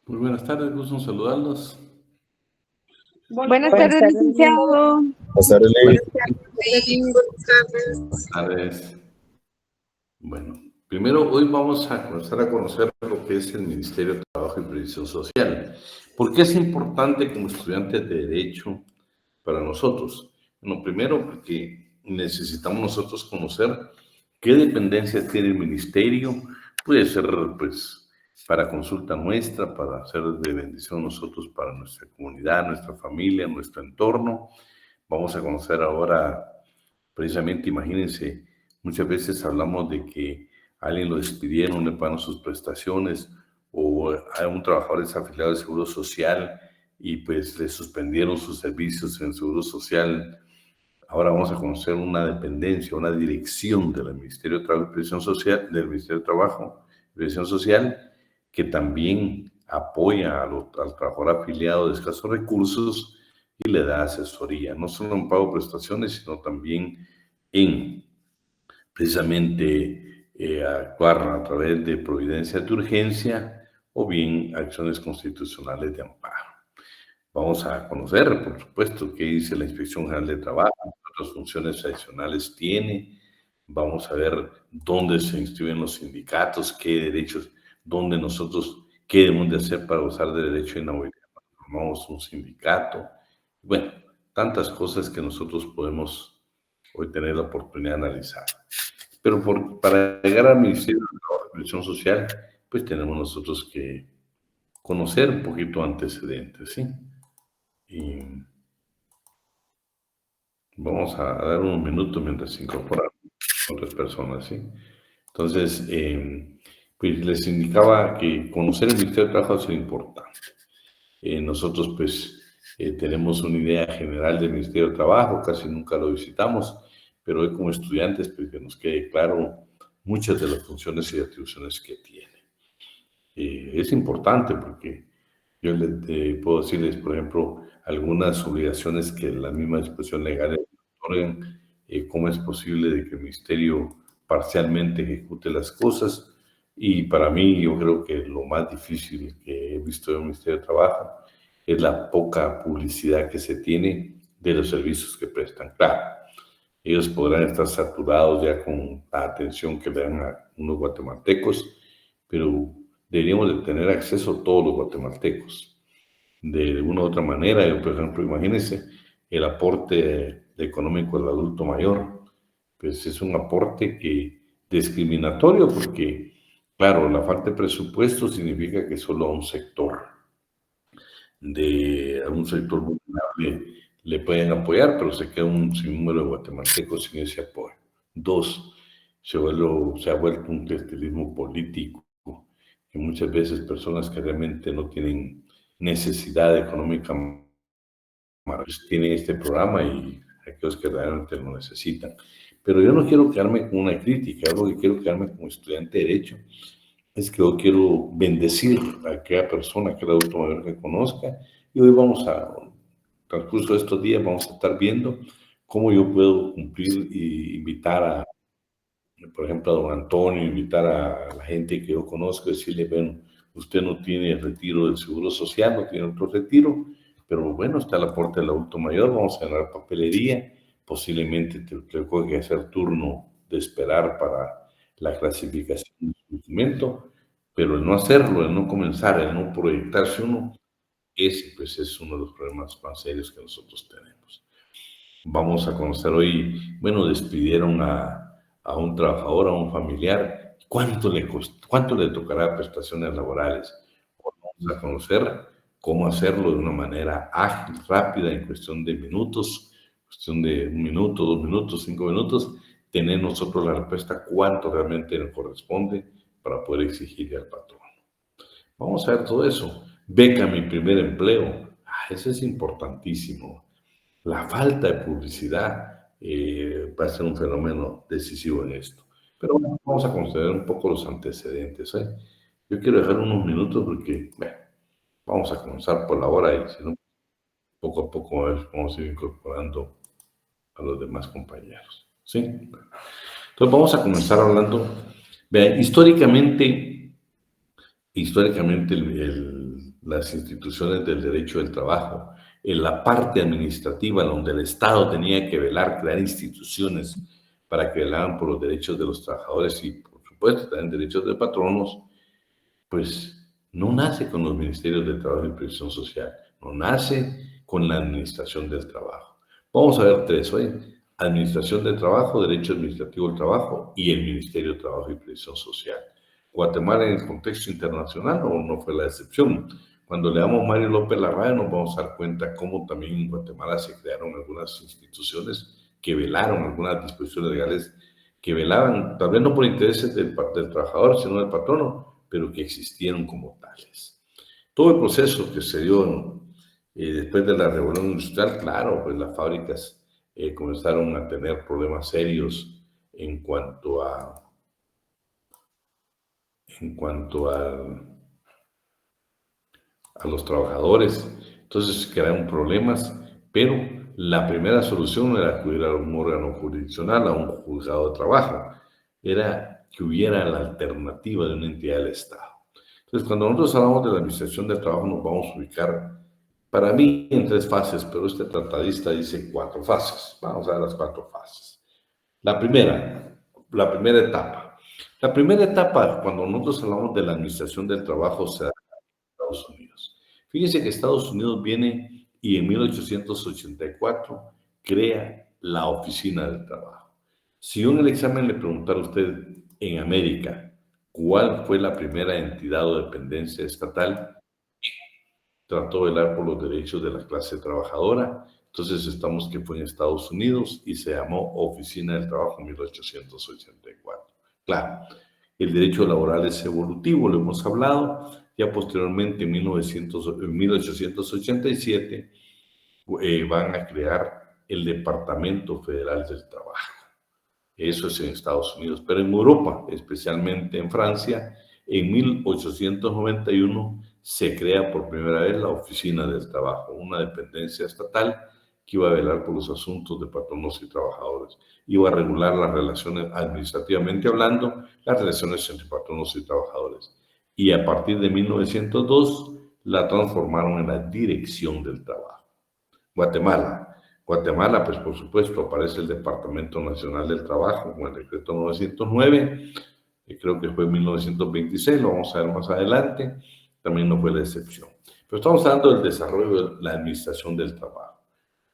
Muy buenas tardes, gusto en saludarlos. Buenas Buenas tardes, tardes, licenciado. buenas tardes, Ley. Buenas tardes. Bueno, primero hoy vamos a comenzar a conocer lo que es el Ministerio de Trabajo y Previsión Social. ¿Por qué es importante como estudiantes de Derecho para nosotros? Bueno, primero porque necesitamos nosotros conocer qué dependencias tiene el Ministerio. Puede ser, pues, para consulta nuestra, para ser de bendición nosotros, para nuestra comunidad, nuestra familia, nuestro entorno. Vamos a conocer ahora, precisamente, imagínense, muchas veces hablamos de que alguien lo despidieron, le pagan sus prestaciones, o a un trabajador es afiliado de Seguro Social y pues le suspendieron sus servicios en Seguro Social. Ahora vamos a conocer una dependencia, una dirección del Ministerio de Trabajo y Previsión Social, del Ministerio de Trabajo y Previsión Social, que también apoya al trabajador afiliado de escasos recursos y le da asesoría, no solo en pago de prestaciones, sino también en precisamente actuar a través de providencias de urgencia o bien acciones constitucionales de amparo. Vamos a conocer, por supuesto, qué dice la Inspección General de Trabajo, qué otras funciones adicionales tiene. Vamos a ver dónde se inscriben los sindicatos, qué derechos, dónde nosotros, qué debemos de hacer para gozar de derecho a inhabilidad cuando formamos un sindicato. Bueno, tantas cosas que nosotros podemos hoy tener la oportunidad de analizar. Pero para llegar al Ministerio de Trabajo y Previsión Social, pues tenemos nosotros que conocer un poquito antecedentes, ¿sí? Y vamos a dar unos minutos mientras se incorporan otras personas, ¿sí? Entonces, pues les indicaba que conocer el Ministerio de Trabajo es importante. Nosotros, pues, tenemos una idea general del Ministerio de Trabajo, casi nunca lo visitamos, pero hoy como estudiantes, pues que nos quede claro muchas de las funciones y atribuciones que tiene. Es importante porque yo puedo decirles, por ejemplo, algunas obligaciones que la misma disposición legal otorgan, cómo es posible de que el ministerio parcialmente ejecute las cosas. Y para mí, yo creo que lo más difícil que he visto en el Ministerio de Trabajo es la poca publicidad que se tiene de los servicios que prestan. Claro, ellos podrán estar saturados ya con la atención que le dan a unos guatemaltecos, pero deberíamos de tener acceso todos los guatemaltecos. De una u otra manera, yo, por ejemplo, imagínense el aporte económico al adulto mayor, pues es un aporte que discriminatorio porque, claro, la falta de presupuesto significa que solo a un sector vulnerable le pueden apoyar, pero se queda un sinnúmero de guatemaltecos sin ese apoyo. Dos, se ha vuelto un clientelismo político, que muchas veces personas que realmente no tienen necesidad económica pues, tienen este programa y aquellos que realmente lo necesitan. Pero yo no quiero quedarme con una crítica, yo lo que quiero quedarme como estudiante de Derecho es que yo quiero bendecir a aquella persona, a aquel adulto mayor que conozca, y hoy vamos a, transcurso de estos días, vamos a estar viendo cómo yo puedo cumplir y invitar a, por ejemplo, a don Antonio, invitar a la gente que yo conozco, decirle, bueno, usted no tiene el retiro del Seguro Social, no tiene otro retiro, pero bueno, está el aporte del adulto mayor, vamos a ganar papelería, posiblemente tengo que hacer turno de esperar para la clasificación de su documento, pero el no hacerlo, el no comenzar, el no proyectarse uno, ese pues es uno de los problemas más serios que nosotros tenemos. Vamos a conocer hoy, bueno, despidieron a un trabajador, a un familiar. ¿Cuánto le tocará prestaciones laborales? Vamos a conocer cómo hacerlo de una manera ágil, rápida, en cuestión de minutos, cuestión de un minuto, 2 minutos, 5 minutos, tener nosotros la respuesta cuánto realmente nos corresponde para poder exigirle al patrón. Vamos a ver todo eso. Beca mi primer empleo. Eso es importantísimo. La falta de publicidad va a ser un fenómeno decisivo en esto. Pero bueno, vamos a considerar un poco los antecedentes. Yo quiero dejar unos minutos porque, bueno, vamos a comenzar por la hora y si no, poco a poco vamos a ir incorporando a los demás compañeros. ¿Sí? Entonces vamos a comenzar hablando, vean, históricamente las instituciones del derecho del trabajo, en la parte administrativa donde el Estado tenía que velar, crear instituciones para que velaran por los derechos de los trabajadores y, por supuesto, también derechos de patronos, pues no nace con los ministerios de Trabajo y Previsión Social, no nace con la Administración del Trabajo. Vamos a ver tres hoy: Administración del Trabajo, Derecho Administrativo del Trabajo y el Ministerio de Trabajo y Previsión Social. Guatemala en el contexto internacional no fue la excepción. Cuando leamos Mario López Larraya nos vamos a dar cuenta cómo también en Guatemala se crearon algunas instituciones que velaron, algunas disposiciones legales que velaban, tal vez no por intereses del trabajador, sino del patrono, pero que existieron como tales. Todo el proceso que se dio después de la Revolución Industrial, claro, pues las fábricas comenzaron a tener problemas serios en cuanto a los trabajadores. Entonces crearon problemas, pero la primera solución no era acudir a un órgano jurisdiccional, a un juzgado de trabajo, era que hubiera la alternativa de una entidad del Estado. Entonces, cuando nosotros hablamos de la administración del trabajo, nos vamos a ubicar, para mí, en tres fases, pero este tratadista dice 4 fases. Vamos a ver las 4 fases. La primera etapa. La primera etapa, cuando nosotros hablamos de la administración del trabajo, se da en Estados Unidos. Fíjense que Estados Unidos viene y en 1884 crea la Oficina del Trabajo. Si yo en el examen le preguntara a usted en América cuál fue la primera entidad o dependencia estatal, trató de velar por los derechos de la clase trabajadora, entonces estamos que fue en Estados Unidos y se llamó Oficina del Trabajo en 1884. Claro, el derecho laboral es evolutivo, lo hemos hablado. Ya posteriormente, en 1887, van a crear el Departamento Federal del Trabajo. Eso es en Estados Unidos, pero en Europa, especialmente en Francia, en 1891 se crea por primera vez la Oficina del Trabajo, una dependencia estatal que iba a velar por los asuntos de patronos y trabajadores. Iba a regular las relaciones, administrativamente hablando, las relaciones entre patronos y trabajadores. Y a partir de 1902 la transformaron en la Dirección del Trabajo. Guatemala, pues por supuesto, aparece el Departamento Nacional del Trabajo con el decreto 909, creo que fue en 1926, lo vamos a ver más adelante, también no fue la excepción. Pero estamos hablando del desarrollo de la administración del trabajo.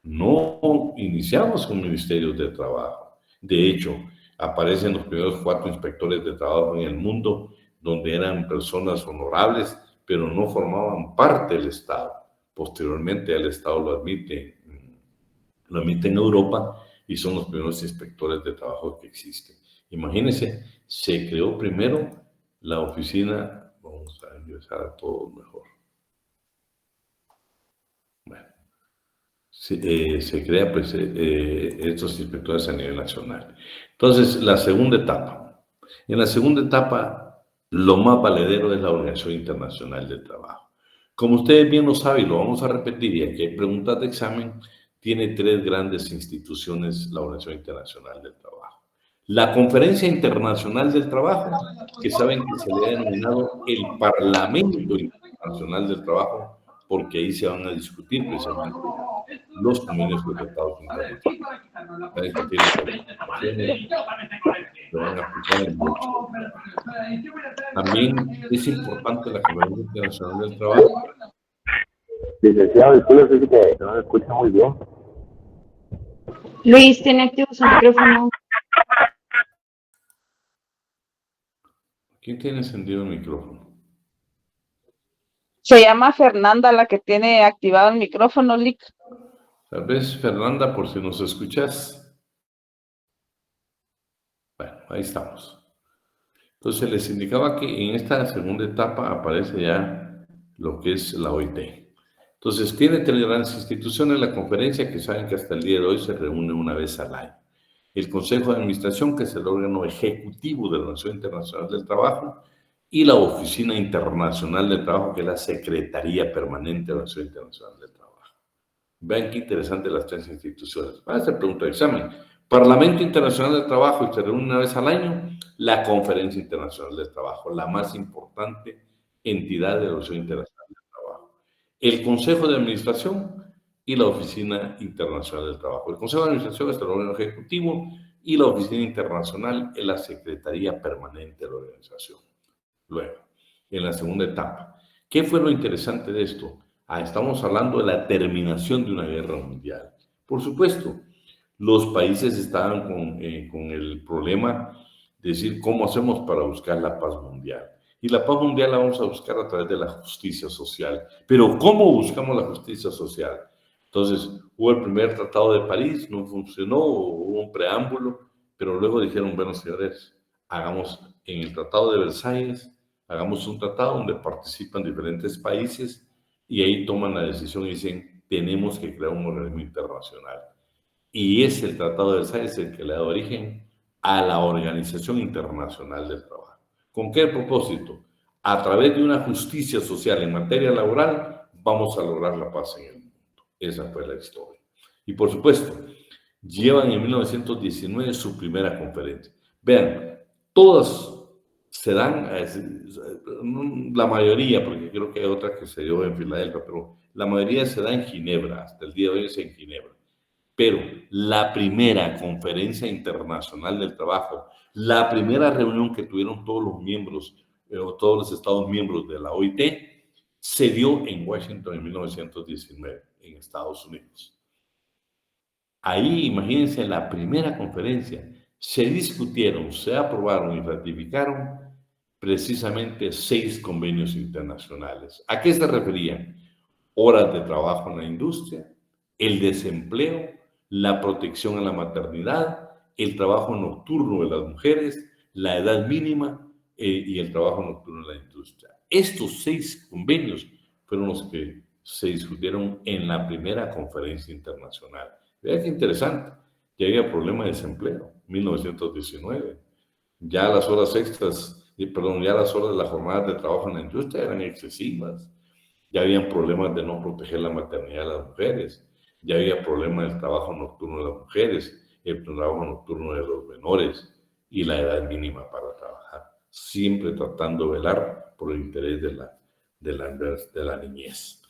No iniciamos con ministerios de trabajo. De hecho, aparecen los primeros 4 inspectores de trabajo en el mundo, donde eran personas honorables, pero no formaban parte del Estado. Posteriormente, el Estado lo admite en Europa y son los primeros inspectores de trabajo que existen. Imagínense, se creó primero la oficina, vamos a empezar a todo mejor. Bueno, se crea pues estos inspectores a nivel nacional. Entonces, la segunda etapa. En la segunda etapa, lo más valedero es la Organización Internacional del Trabajo. Como ustedes bien lo saben, y lo vamos a repetir, y aquí hay preguntas de examen, tiene 3 grandes instituciones la Organización Internacional del Trabajo. La Conferencia Internacional del Trabajo, que saben que se le ha denominado el Parlamento Internacional del Trabajo, porque ahí se van a discutir precisamente los convenios de tratados internacionales. También es importante la Conferencia Internacional del Trabajo. Licenciado, disculpe que no me escucha muy bien. Luis, tiene activo su micrófono. ¿Quién tiene encendido el micrófono? Se llama Fernanda la que tiene activado el micrófono, Lick. Tal vez, Fernanda, por si nos escuchas. Bueno, ahí estamos. Entonces, les indicaba que en esta segunda etapa aparece ya lo que es la OIT. Entonces, tiene 3 grandes instituciones, la conferencia, que saben que hasta el día de hoy se reúne una vez al año. El Consejo de Administración, que es el órgano ejecutivo de la Organización Internacional del Trabajo, y la Oficina Internacional del Trabajo, que es la Secretaría Permanente de la Organización Internacional del Trabajo. Vean qué interesante las 3 instituciones. Van a hacer pregunta de examen. Parlamento Internacional del Trabajo, y se reúne una vez al año. La Conferencia Internacional del Trabajo, la más importante entidad de la Organización Internacional del Trabajo. el Consejo de Administración y la Oficina Internacional del Trabajo. El Consejo de Administración es el órgano ejecutivo y la Oficina Internacional es la Secretaría Permanente de la organización. Luego, en la segunda etapa, ¿qué fue lo interesante de esto? Estamos hablando de la terminación de una guerra mundial. Por supuesto, los países estaban con el problema de decir cómo hacemos para buscar la paz mundial. Y la paz mundial la vamos a buscar a través de la justicia social. Pero ¿cómo buscamos la justicia social? Entonces, hubo el primer Tratado de París, no funcionó, hubo un preámbulo, pero luego dijeron, bueno, señores, hagamos en el Tratado de Versalles, hagamos un tratado donde participan diferentes países y ahí toman la decisión y dicen, tenemos que crear un organismo internacional. Y es el Tratado de Versalles el que le da origen a la Organización Internacional del Trabajo. ¿Con qué propósito? A través de una justicia social en materia laboral, vamos a lograr la paz en el mundo. Esa fue la historia. Y por supuesto, llevan en 1919 su primera conferencia. Vean, todas se dan, la mayoría, porque creo que hay otra que se dio en Filadelfia, pero la mayoría se da en Ginebra, hasta el día de hoy es en Ginebra. Pero la primera conferencia internacional del trabajo, la primera reunión que tuvieron todos los miembros, todos los estados miembros de la OIT, se dio en Washington en 1919, en Estados Unidos. Ahí, imagínense, en la primera conferencia, se discutieron, se aprobaron y ratificaron precisamente 6 convenios internacionales. ¿A qué se referían? Horas de trabajo en la industria, el desempleo, la protección a la maternidad, el trabajo nocturno de las mujeres, la edad mínima y el trabajo nocturno en la industria. Estos 6 convenios fueron los que se discutieron en la primera conferencia internacional. Vean qué interesante, ya había problema de desempleo, 1919. Ya las horas extras, ya las horas de la jornada de trabajo en la industria eran excesivas. Ya habían problemas de no proteger la maternidad de las mujeres. Ya había problemas del trabajo nocturno de las mujeres, el trabajo nocturno de los menores y la edad mínima para trabajar. Siempre tratando de velar por el interés de la niñez.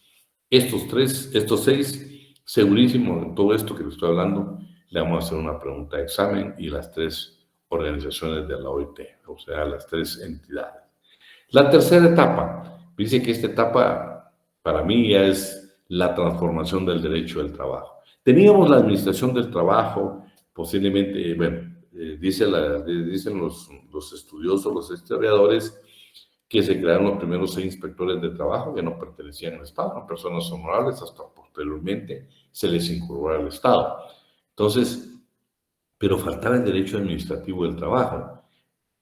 Estos 6, segurísimo, en todo esto que les estoy hablando, le vamos a hacer una pregunta de examen y las 3 organizaciones de la OIT, o sea, las 3 entidades. La tercera etapa, dice que esta etapa para mí ya es la transformación del derecho del trabajo. Teníamos la administración del trabajo, posiblemente, bueno, dicen los estudiosos, los historiadores, que se crearon los primeros 6 inspectores de trabajo que no pertenecían al Estado, eran personas honorables, hasta posteriormente se les incorporó al Estado. Entonces, pero faltaba el derecho administrativo del trabajo.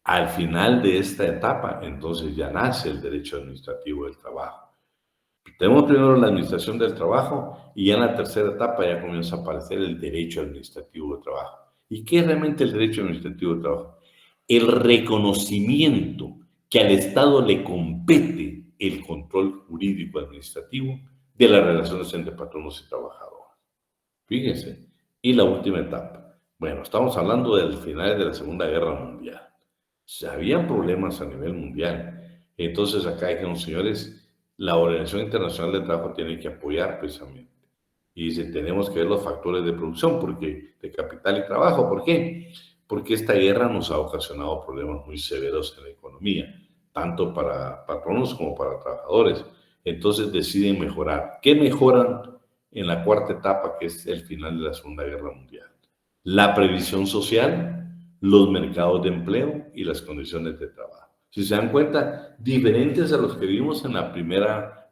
Al final de esta etapa, entonces ya nace el derecho administrativo del trabajo. Tenemos primero la administración del trabajo y ya en la tercera etapa ya comienza a aparecer el derecho administrativo del trabajo. ¿Y qué es realmente el derecho administrativo del trabajo? El reconocimiento que al Estado le compete el control jurídico administrativo de las relaciones entre patronos y trabajadores. Fíjense. Y la última etapa. Bueno, estamos hablando del final de la Segunda Guerra Mundial. Había problemas a nivel mundial. Entonces acá dijeron, señores, la Organización Internacional del Trabajo tiene que apoyar precisamente. Y dice, tenemos que ver los factores de producción, porque de capital y trabajo. ¿Por qué? Porque esta guerra nos ha ocasionado problemas muy severos en la economía, tanto para patronos como para trabajadores. Entonces deciden mejorar. ¿Qué mejoran en la cuarta etapa, que es el final de la Segunda Guerra Mundial? La previsión social, los mercados de empleo y las condiciones de trabajo. Si se dan cuenta, diferentes a los que vimos en la primera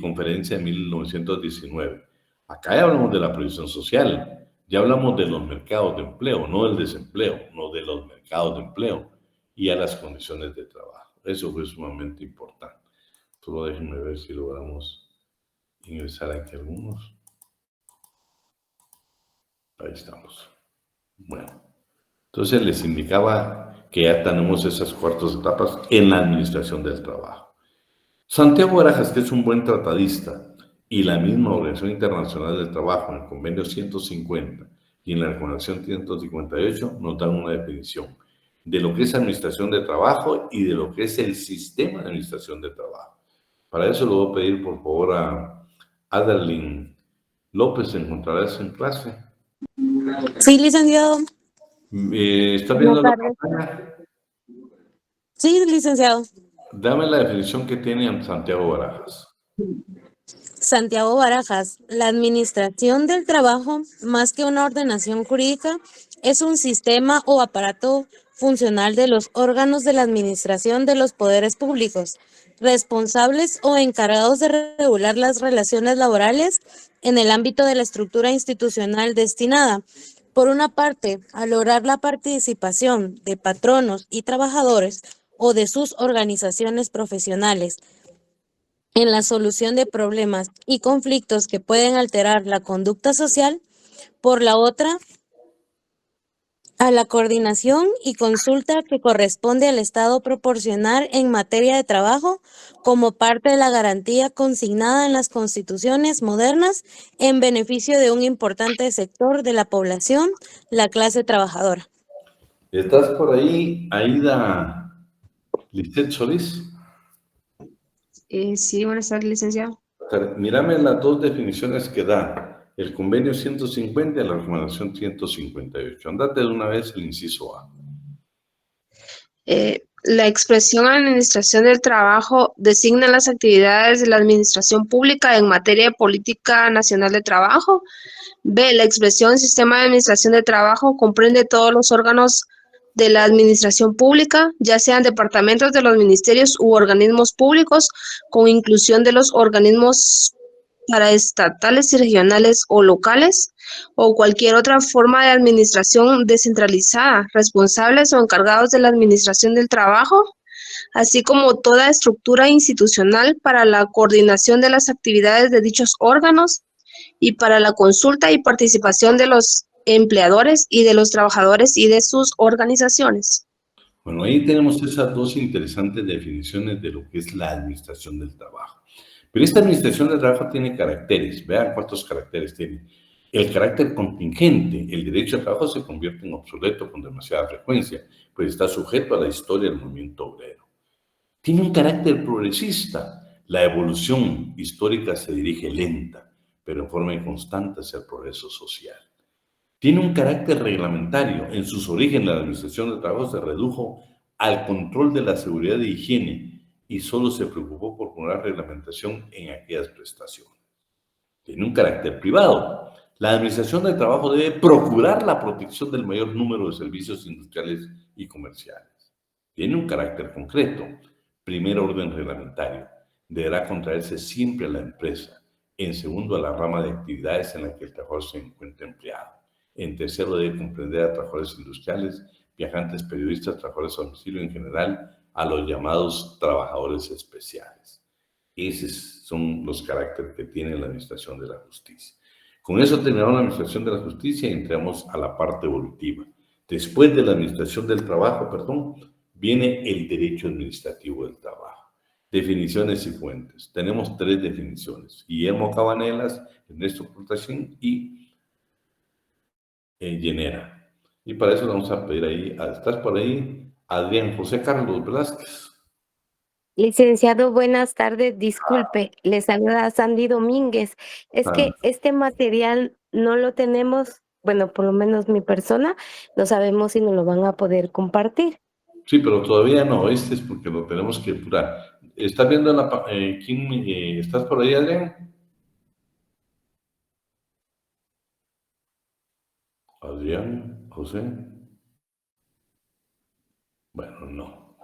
conferencia de 1919. Acá ya hablamos de la previsión social, ya hablamos de los mercados de empleo, no del desempleo, no de los mercados de empleo y a las condiciones de trabajo. Eso fue sumamente importante. Solo déjenme ver si logramos ingresar aquí algunos. Ahí estamos. Bueno. Entonces les indicaba que ya tenemos esas 4 etapas en la administración del trabajo. Santiago Barajas, que es un buen tratadista, y la misma Organización Internacional del Trabajo en el convenio 150 y en la recomendación 158 nos dan una definición de lo que es administración de trabajo y de lo que es el sistema de administración de trabajo. Para eso le voy a pedir por favor Adeline López, ¿se encontrará eso en clase? Sí, licenciado. ¿Estás Buenas viendo la tardes. pantalla? Sí, licenciado. Dame la definición que tiene en Santiago Barajas. Santiago Barajas, la administración del trabajo, más que una ordenación jurídica, es un sistema o aparato funcional de los órganos de la administración de los poderes públicos, responsables o encargados de regular las relaciones laborales en el ámbito de la estructura institucional destinada, por una parte, a lograr la participación de patronos y trabajadores o de sus organizaciones profesionales en la solución de problemas y conflictos que pueden alterar la conducta social, por la otra, a la coordinación y consulta que corresponde al Estado proporcionar en materia de trabajo como parte de la garantía consignada en las constituciones modernas en beneficio de un importante sector de la población, la clase trabajadora. ¿Estás por ahí, Aida Lisset Solís? Sí, buenas tardes, licenciado. Mírame las dos definiciones que da el convenio 150 y la recomendación 158. Andate de una vez el inciso A. La expresión administración del trabajo designa las actividades de la administración pública en materia de política nacional de trabajo. B, la expresión sistema de administración de trabajo comprende todos los órganos de la administración pública, ya sean departamentos de los ministerios u organismos públicos, con inclusión de los organismos paraestatales y regionales o locales, o cualquier otra forma de administración descentralizada, responsables o encargados de la administración del trabajo, así como toda estructura institucional para la coordinación de las actividades de dichos órganos y para la consulta y participación de los empleadores y de los trabajadores y de sus organizaciones. Bueno, ahí tenemos esas dos interesantes definiciones de lo que es la administración del trabajo. Pero esta administración del trabajo tiene caracteres. Vean cuántos caracteres tiene. El carácter contingente. El derecho al trabajo se convierte en obsoleto con demasiada frecuencia, pues está sujeto a la historia del movimiento obrero. Tiene un carácter progresista. La evolución histórica se dirige lenta, pero en forma constante hacia el progreso social. Tiene un carácter reglamentario. En sus orígenes, la administración del trabajo se redujo al control de la seguridad y higiene y solo se preocupó por poner reglamentación en aquellas prestaciones. Tiene un carácter privado. La administración del trabajo debe procurar la protección del mayor número de servicios industriales y comerciales. Tiene un carácter concreto. Primer orden reglamentario. Deberá contraerse siempre a la empresa. En segundo, a la rama de actividades en la que el trabajador se encuentra empleado. En tercero, debe comprender a trabajadores industriales, viajantes, periodistas, trabajadores a domicilio en general, a los llamados trabajadores especiales. Esos son los caracteres que tiene la administración de la justicia. Con eso terminamos la administración de la justicia y entramos a la parte evolutiva. Después de la administración del trabajo, viene el derecho administrativo del trabajo. Definiciones y fuentes. Tenemos tres definiciones. Guillermo Cabanelas, Ernesto Portacín y Llenera. Y para eso vamos a pedir ahí, ¿estás por ahí? Adrián José Carlos Velázquez. Licenciado, buenas tardes. Disculpe, le saluda Sandy Domínguez. Es que este material no lo tenemos, bueno, por lo menos mi persona, no sabemos si nos lo van a poder compartir. Sí, pero todavía no, este es porque lo tenemos que apurar. ¿Estás viendo quién? ¿Estás por ahí, Adrián? Adrián, José. Bueno, no.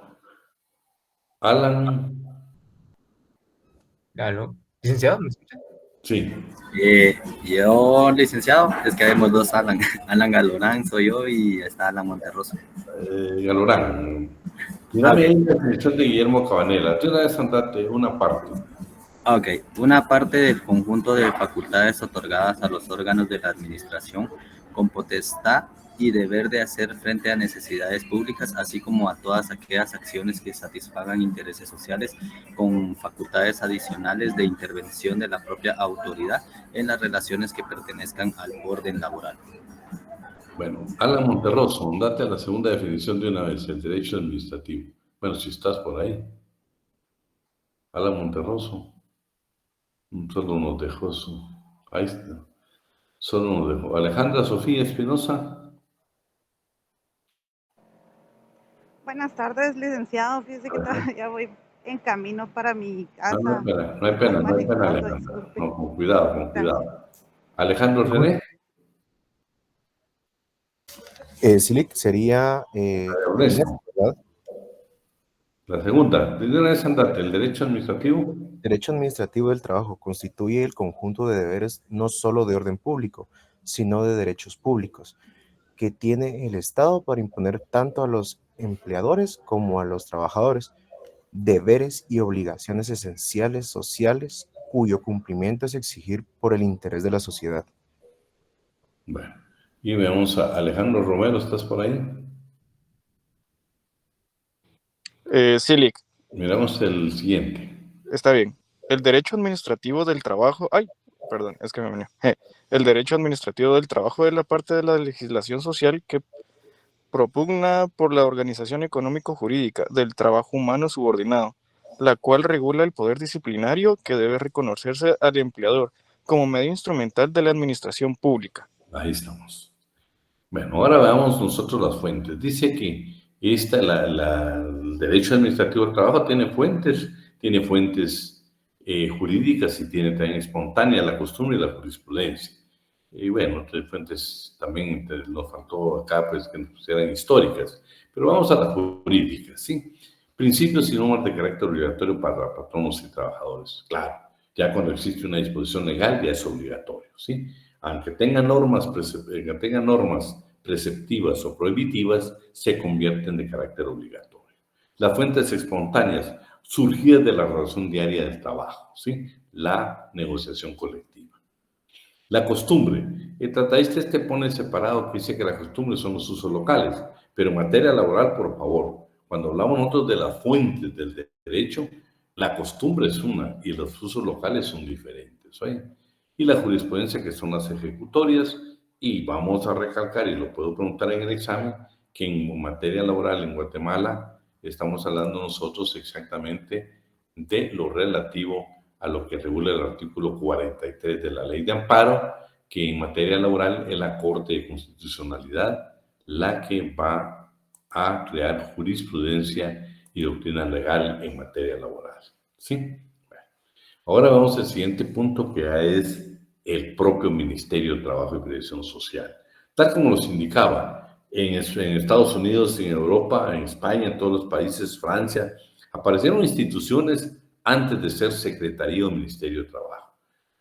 Alan. Aló. ¿Licenciado? ¿Me escucha? Sí. Yo, licenciado, es que vemos dos Alan. Alan Galorán soy yo y está Alan Monterroso. Galorán. Mírame ahí la definición de Guillermo Cabanela. Tú una vez andate una parte. Ok, una parte del conjunto de facultades otorgadas a los órganos de la administración con potestad y deber de hacer frente a necesidades públicas, así como a todas aquellas acciones que satisfagan intereses sociales con facultades adicionales de intervención de la propia autoridad en las relaciones que pertenezcan al orden laboral. Bueno, Alan Monterroso, date a la segunda definición de una vez, el derecho administrativo. Bueno, si estás por ahí. Alan Monterroso. Solo nos dejó ahí está. Solo nos dejó. Alejandra Sofía Espinosa. Buenas tardes, licenciado. Fíjese que ya voy en camino para mi casa. No hay pena, Alejandra. Disculpe. No, con cuidado. Alejandro René. Silic sería ¿verdad? La segunda, de una vez andate, el derecho administrativo. Derecho administrativo del trabajo constituye el conjunto de deberes no solo de orden público, sino de derechos públicos, que tiene el Estado para imponer tanto a los empleadores como a los trabajadores, deberes y obligaciones esenciales sociales cuyo cumplimiento es exigir por el interés de la sociedad. Bueno, y veamos a Alejandro Romero, ¿estás por ahí? Silic. Miramos el siguiente. Está bien. El derecho administrativo del trabajo... Ay, perdón, es que me venía. El derecho administrativo del trabajo es la parte de la legislación social que propugna por la organización económico-jurídica del trabajo humano subordinado, la cual regula el poder disciplinario que debe reconocerse al empleador como medio instrumental de la administración pública. Ahí estamos. Bueno, ahora veamos nosotros las fuentes. Dice que el derecho administrativo del trabajo tiene fuentes jurídicas y tiene también espontánea la costumbre y la jurisprudencia. Y bueno, tres fuentes también nos faltó acá, pues, que nos pusieran históricas. Pero vamos a las jurídicas, ¿sí? Principios y normas de carácter obligatorio para patronos y trabajadores. Claro, ya cuando existe una disposición legal ya es obligatorio, ¿sí? Aunque tenga normas preceptivas o prohibitivas, se convierten de carácter obligatorio. Las fuentes espontáneas surgidas de la relación diaria del trabajo, ¿sí? La negociación colectiva. La costumbre. El tratadista pone separado que dice que las costumbres son los usos locales, pero en materia laboral, por favor, cuando hablamos nosotros de las fuentes del derecho, la costumbre es una y los usos locales son diferentes, ¿oye? Y la jurisprudencia, que son las ejecutorias, y vamos a recalcar, y lo puedo preguntar en el examen, que en materia laboral en Guatemala estamos hablando nosotros exactamente de lo relativo a lo que regula el artículo 43 de la Ley de Amparo, que en materia laboral es la Corte de Constitucionalidad la que va a crear jurisprudencia y doctrina legal en materia laboral. ¿Sí? Bueno, ahora vamos al siguiente punto, que es el propio Ministerio de Trabajo y Previsión Social. Tal como nos indicaba, en Estados Unidos, en Europa, en España, en todos los países, Francia, aparecieron instituciones antes de ser Secretaría o Ministerio de Trabajo,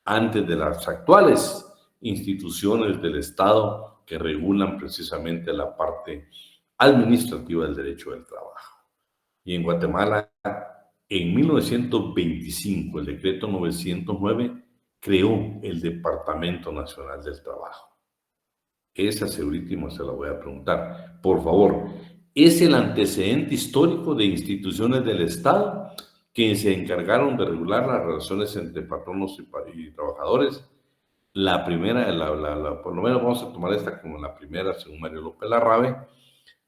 antes de las actuales instituciones del Estado que regulan precisamente la parte administrativa del derecho del trabajo. Y en Guatemala, en 1925, el decreto 909 creó el Departamento Nacional del Trabajo. Esa segurísima se la voy a preguntar. Por favor, ¿es el antecedente histórico de instituciones del Estado que se encargaron de regular las relaciones entre patronos y trabajadores? La primera, por lo menos vamos a tomar esta como la primera, según Mario López Larrabe,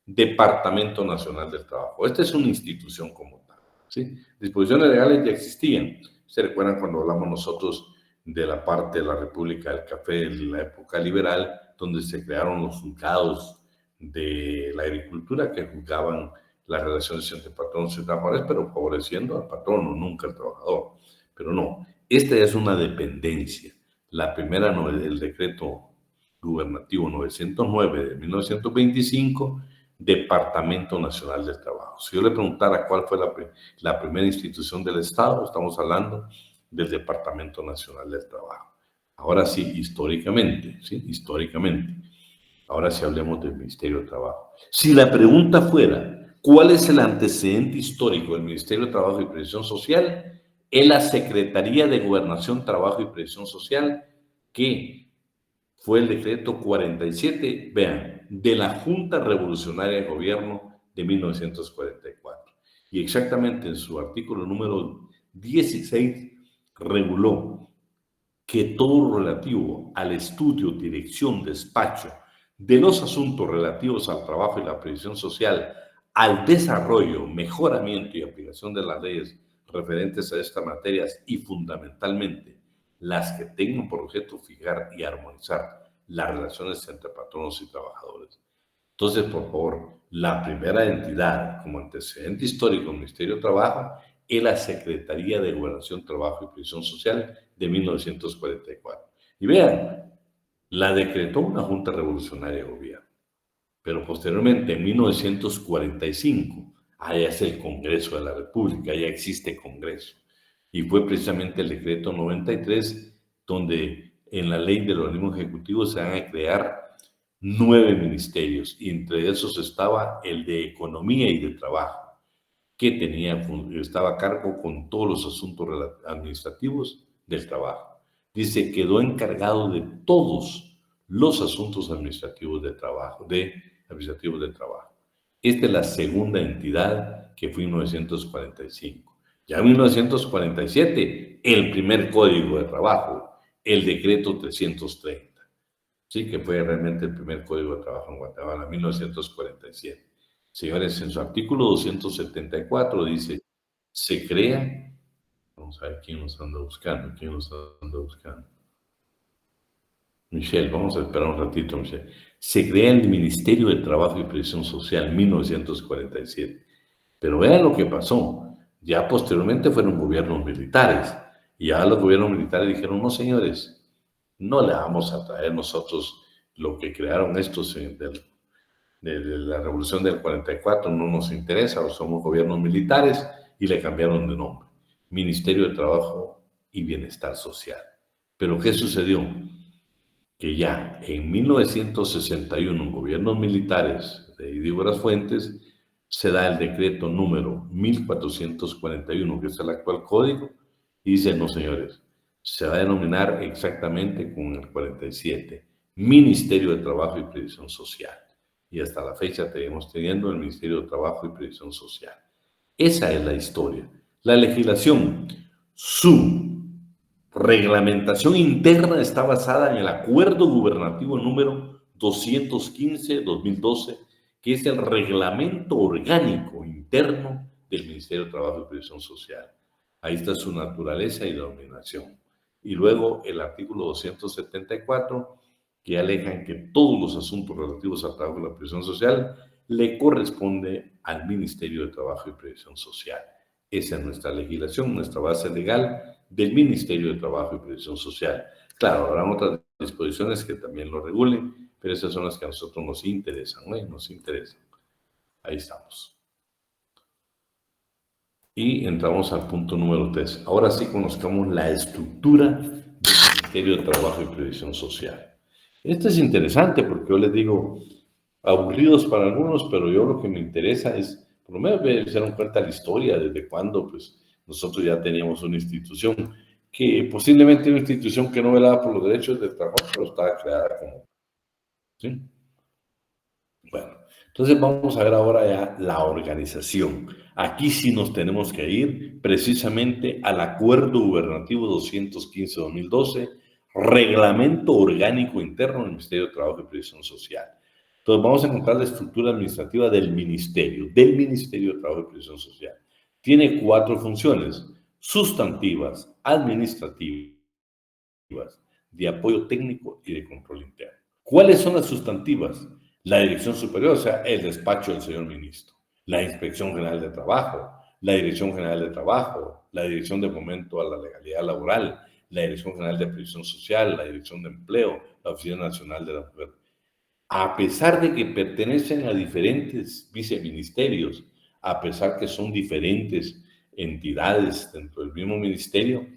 Departamento Nacional del Trabajo. Esta es una institución como tal, ¿sí? Disposiciones legales ya existían. ¿Se recuerdan cuando hablamos nosotros de la parte de la República del Café en la época liberal, donde se crearon los juzgados de la agricultura que juzgaban las relaciones entre patronos y trabajadores, pero favoreciendo al patrono, nunca al trabajador? Pero no, esta es una dependencia. La primera, el decreto gubernativo 909 de 1925, Departamento Nacional del Trabajo. Si yo le preguntara cuál fue la primera institución del Estado, estamos hablando del Departamento Nacional del Trabajo. Ahora sí, históricamente, ¿sí? Históricamente. Ahora sí hablemos del Ministerio de Trabajo. Si la pregunta fuera, ¿cuál es el antecedente histórico del Ministerio de Trabajo y Previsión Social? Es la Secretaría de Gobernación, Trabajo y Previsión Social, que fue el decreto 47, vean, de la Junta Revolucionaria de Gobierno de 1944. Y exactamente en su artículo número 16 reguló que todo relativo al estudio, dirección, despacho de los asuntos relativos al trabajo y la previsión social, al desarrollo, mejoramiento y aplicación de las leyes referentes a estas materias y fundamentalmente las que tengan por objeto fijar y armonizar las relaciones entre patronos y trabajadores. Entonces, por favor, la primera entidad como antecedente histórico del Ministerio de Trabajo es la Secretaría de Gobernación, Trabajo y Previsión Social de 1944. Y vean, la decretó una Junta Revolucionaria de Gobierno, pero posteriormente, en 1945, allá es el Congreso de la República, ya existe Congreso. Y fue precisamente el decreto 93, donde en la ley del organismo ejecutivo se van a crear 9 ministerios, y entre esos estaba el de Economía y de Trabajo, que estaba a cargo con todos los asuntos administrativos del trabajo. Dice, quedó encargado de todos los asuntos administrativos del trabajo. Esta es la segunda entidad, que fue en 1945. Ya en 1947, el primer Código de Trabajo, el Decreto 330. Sí, que fue realmente el primer Código de Trabajo en Guatemala, 1947. Señores, en su artículo 274 dice, se crea, vamos a ver quién nos anda buscando, Michelle, vamos a esperar un ratito, Michelle. Se crea el Ministerio de Trabajo y Previsión Social, 1947. Pero vean lo que pasó. Ya posteriormente fueron gobiernos militares, y ya los gobiernos militares dijeron, no señores, no le vamos a traer nosotros lo que crearon estos de la revolución del 44, no nos interesa, somos gobiernos militares, y le cambiaron de nombre, Ministerio de Trabajo y Bienestar Social. Pero ¿qué sucedió? Que ya en 1961, gobiernos militares de Idígoras Fuentes, se da el decreto número 1441, que es el actual código, y dice, no señores, se va a denominar exactamente con el 47, Ministerio de Trabajo y Previsión Social. Y hasta la fecha seguimos teniendo el Ministerio de Trabajo y Previsión Social. Esa es la historia. La legislación, su reglamentación interna está basada en el Acuerdo Gubernativo número 215-2012, que es el reglamento orgánico interno del Ministerio de Trabajo y Previsión Social. Ahí está su naturaleza y denominación. Y luego el artículo 274, que alejan que todos los asuntos relativos al trabajo y la previsión social le corresponde al Ministerio de Trabajo y Previsión Social. Esa es nuestra legislación, nuestra base legal del Ministerio de Trabajo y Previsión Social. Claro, habrá otras disposiciones que también lo regulen, pero esas son las que a nosotros nos interesan, ¿no? Nos interesan. Ahí estamos. Y entramos al punto número 3. Ahora sí conozcamos la estructura del Ministerio de Trabajo y Previsión Social. Esto es interesante porque yo les digo, aburridos para algunos, pero yo lo que me interesa es, por lo menos se dieron cuenta la historia, desde cuando pues, nosotros ya teníamos una institución, que posiblemente una institución que no velaba por los derechos del trabajo, pero estaba creada como... ¿sí? Bueno, entonces vamos a ver ahora ya la organización. Aquí sí nos tenemos que ir precisamente al Acuerdo Gubernativo 215-2012, Reglamento Orgánico Interno del Ministerio de Trabajo y Previsión Social. Entonces vamos a encontrar la estructura administrativa del Ministerio de Trabajo y Previsión Social. Tiene 4 funciones: sustantivas, administrativas, de apoyo técnico y de control interno. ¿Cuáles son las sustantivas? La Dirección Superior, o sea, el despacho del señor ministro, la Inspección General de Trabajo, la Dirección General de Trabajo, la Dirección de Fomento a la Legalidad Laboral, la Dirección General de Previsión Social, la Dirección de Empleo, la Oficina Nacional de la Mujer. A pesar de que pertenecen a diferentes viceministerios, a pesar que son diferentes entidades dentro del mismo ministerio,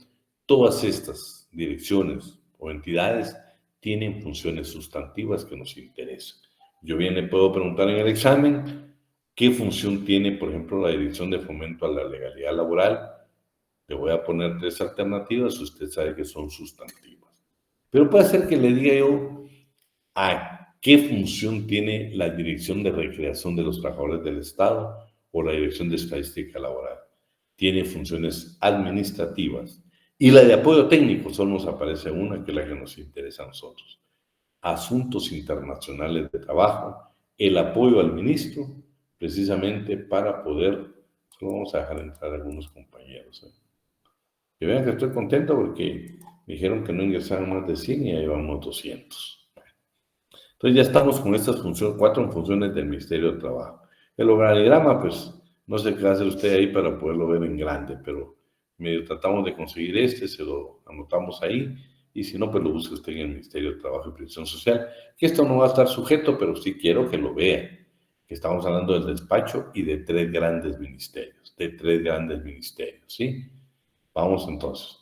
todas estas direcciones o entidades tienen funciones sustantivas que nos interesan. Yo bien le puedo preguntar en el examen qué función tiene, por ejemplo, la Dirección de Fomento a la Legalidad Laboral. Le voy a poner 3 alternativas, usted sabe que son sustantivas. Pero puede ser que le diga yo a qué función tiene la Dirección de Recreación de los Trabajadores del Estado o la Dirección de Estadística Laboral. Tiene funciones administrativas. Y la de apoyo técnico, solo nos aparece una, que es la que nos interesa a nosotros. Asuntos internacionales de trabajo, el apoyo al ministro, precisamente para poder, solo vamos a dejar entrar a algunos compañeros. Que vean que estoy contento porque Dijeron que no ingresaban más de 100 y ya llevamos 200. Entonces ya estamos con estas funciones, 4 funciones del Ministerio de Trabajo. El organigrama, pues, no sé qué va a hacer usted ahí para poderlo ver en grande, pero medio tratamos de conseguir se lo anotamos ahí, y si no, pues lo busca usted en el Ministerio de Trabajo y Previsión Social, que esto no va a estar sujeto, pero sí quiero que lo vea, que estamos hablando del despacho y de 3 grandes ministerios, ¿sí? Vamos entonces.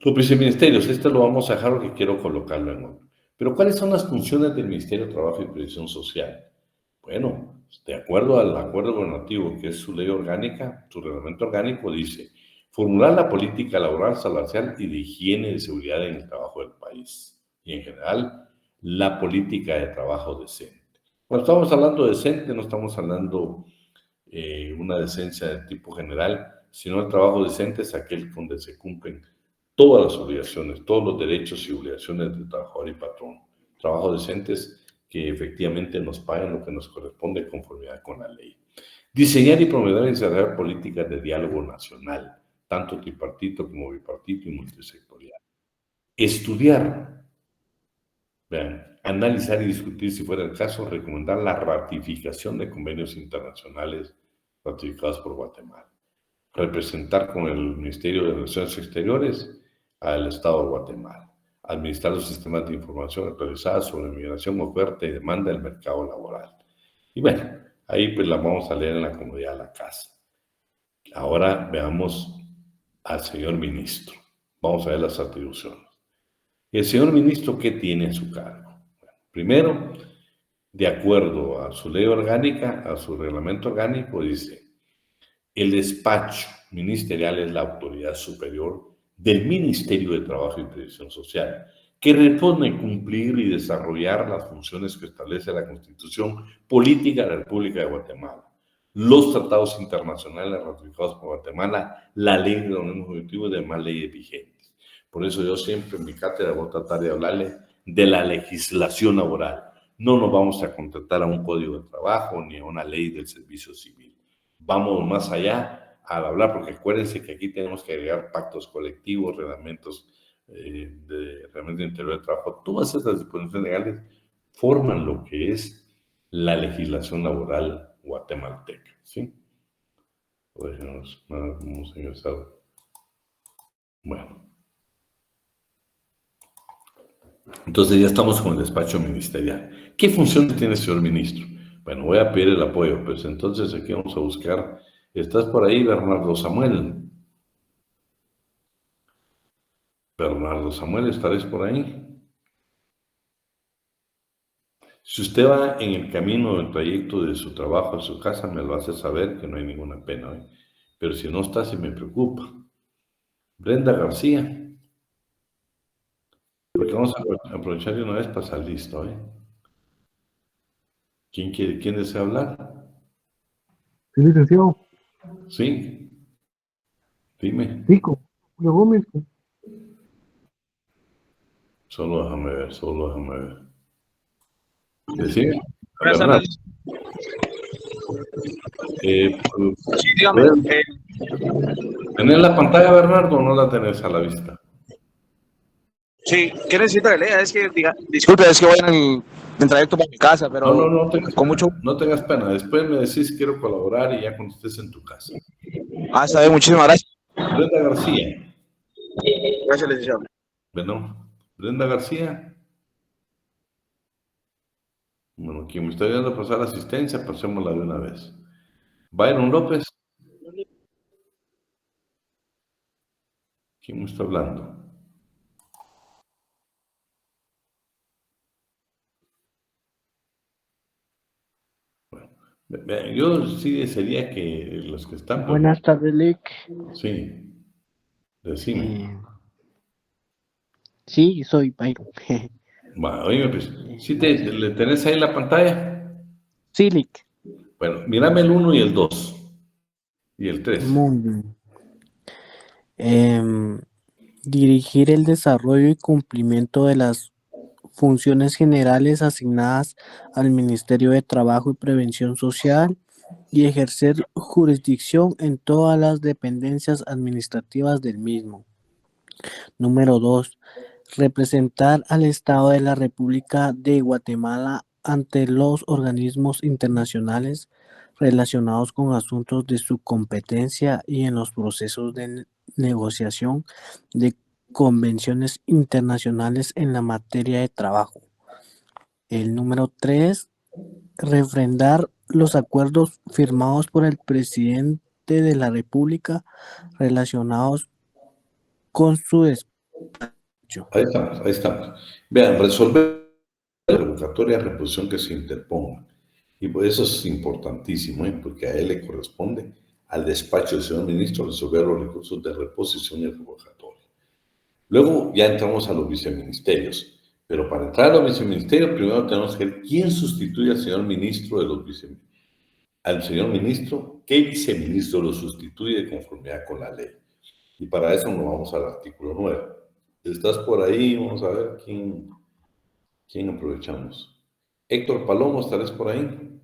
Los viceministerios, este lo vamos a dejar porque quiero colocarlo en orden. Pero ¿cuáles son las funciones del Ministerio de Trabajo y Previsión Social? Bueno, de acuerdo al acuerdo gubernativo, que es su ley orgánica, su reglamento orgánico, dice formular la política laboral, salarial y de higiene y de seguridad en el trabajo del país. Y en general, la política de trabajo decente. Cuando estamos hablando de decente, no estamos hablando una decencia de tipo general, sino el trabajo decente es aquel donde se cumplen todas las obligaciones, todos los derechos y obligaciones del trabajador y patrón. Trabajo decente es que efectivamente nos paguen lo que nos corresponde en conformidad con la ley. Diseñar y promover y desarrollar políticas de diálogo nacional, tanto tripartito como bipartito y multisectorial. Estudiar, vean, analizar y discutir, si fuera el caso, recomendar la ratificación de convenios internacionales ratificados por Guatemala. Representar con el Ministerio de Relaciones Exteriores al Estado de Guatemala. Administrar los sistemas de información actualizadas sobre migración, oferta y demanda del mercado laboral. Y bueno, ahí pues la vamos a leer en la comodidad de la casa. Ahora veamos al señor ministro. Vamos a ver las atribuciones. El señor ministro, ¿qué tiene en su cargo? Bueno, primero, de acuerdo a su ley orgánica, a su reglamento orgánico, dice: el despacho ministerial es la autoridad superior del Ministerio de Trabajo y Previsión Social, que responde cumplir y desarrollar las funciones que establece la Constitución Política de la República de Guatemala, los tratados internacionales ratificados por Guatemala, la ley de los organismos ejecutivos y demás leyes vigentes. Por eso yo siempre en mi cátedra voy a tratar de hablarle de la legislación laboral. No nos vamos a contratar a un código de trabajo ni a una ley del servicio civil. Vamos más allá al hablar, porque acuérdense que aquí tenemos que agregar pactos colectivos, reglamentos de reglamento interior de trabajo. Todas esas disposiciones legales forman lo que es la legislación laboral guatemalteca, ¿sí? Bueno. Entonces ya estamos con el despacho ministerial. ¿Qué funciones tiene el señor ministro? Bueno, voy a pedir el apoyo, pues entonces aquí vamos a buscar. ¿Estás por ahí, Bernardo Samuel? Bernardo Samuel, ¿estaréis por ahí? Si usted va en el camino del trayecto de su trabajo a su casa, me lo hace saber, que no hay ninguna pena, ¿eh? Pero si no está, sí me preocupa. Brenda García. Porque vamos a aprovechar de una vez para estar listo, ¿eh? ¿Quién desea hablar? Sí, licenciado. Sí. Dime. Rico, Julio Gómez. Solo déjame ver. ¿Decime? Sí, dígame. ¿Tenés la pantalla, Bernardo, o no la tenés a la vista? Sí, ¿qué necesita que lea? Es que, disculpe, es que voy en trayecto para mi casa, pero No tengas con pena, mucho... no tengas pena. Después me decís quiero colaborar y ya cuando estés en tu casa. Está bien, muchísimas gracias. Brenda García. Gracias, licenciado. Bueno, Brenda García. Bueno, quien me está ayudando a pasar la asistencia, pasémosla de una vez. Byron López. ¿Quién me está hablando? Bueno, yo sí desearía que los que están... Buenas tardes, Lick. Sí, decime. Sí, soy Byron. Bueno, oíme, pues, ¿sí le tenés ahí la pantalla? Sí, Lick. Bueno, mírame el 1 y el 2. Y el 3. Muy bien. Dirigir el desarrollo y cumplimiento de las funciones generales asignadas al Ministerio de Trabajo y Previsión Social y ejercer jurisdicción en todas las dependencias administrativas del mismo. Número 2. Representar al Estado de la República de Guatemala ante los organismos internacionales relacionados con asuntos de su competencia y en los procesos de negociación de convenciones internacionales en la materia de trabajo. El número 3. Refrendar los acuerdos firmados por el presidente de la República relacionados con su despacho. Ahí estamos, ahí estamos. Vean, resolver la revocatoria de reposición que se interponga. Y por eso es importantísimo, porque a él le corresponde, al despacho del señor ministro, resolver los recursos de reposición y revocatoria. Luego ya entramos a los viceministerios. Pero para entrar a los viceministerios, primero tenemos que ver quién sustituye al señor ministro de los viceministerios. Al señor ministro, ¿qué viceministro lo sustituye de conformidad con la ley? Y para eso nos vamos al artículo 9. ¿Estás por ahí? Vamos a ver quién aprovechamos. Héctor Palomo, ¿estarás por ahí?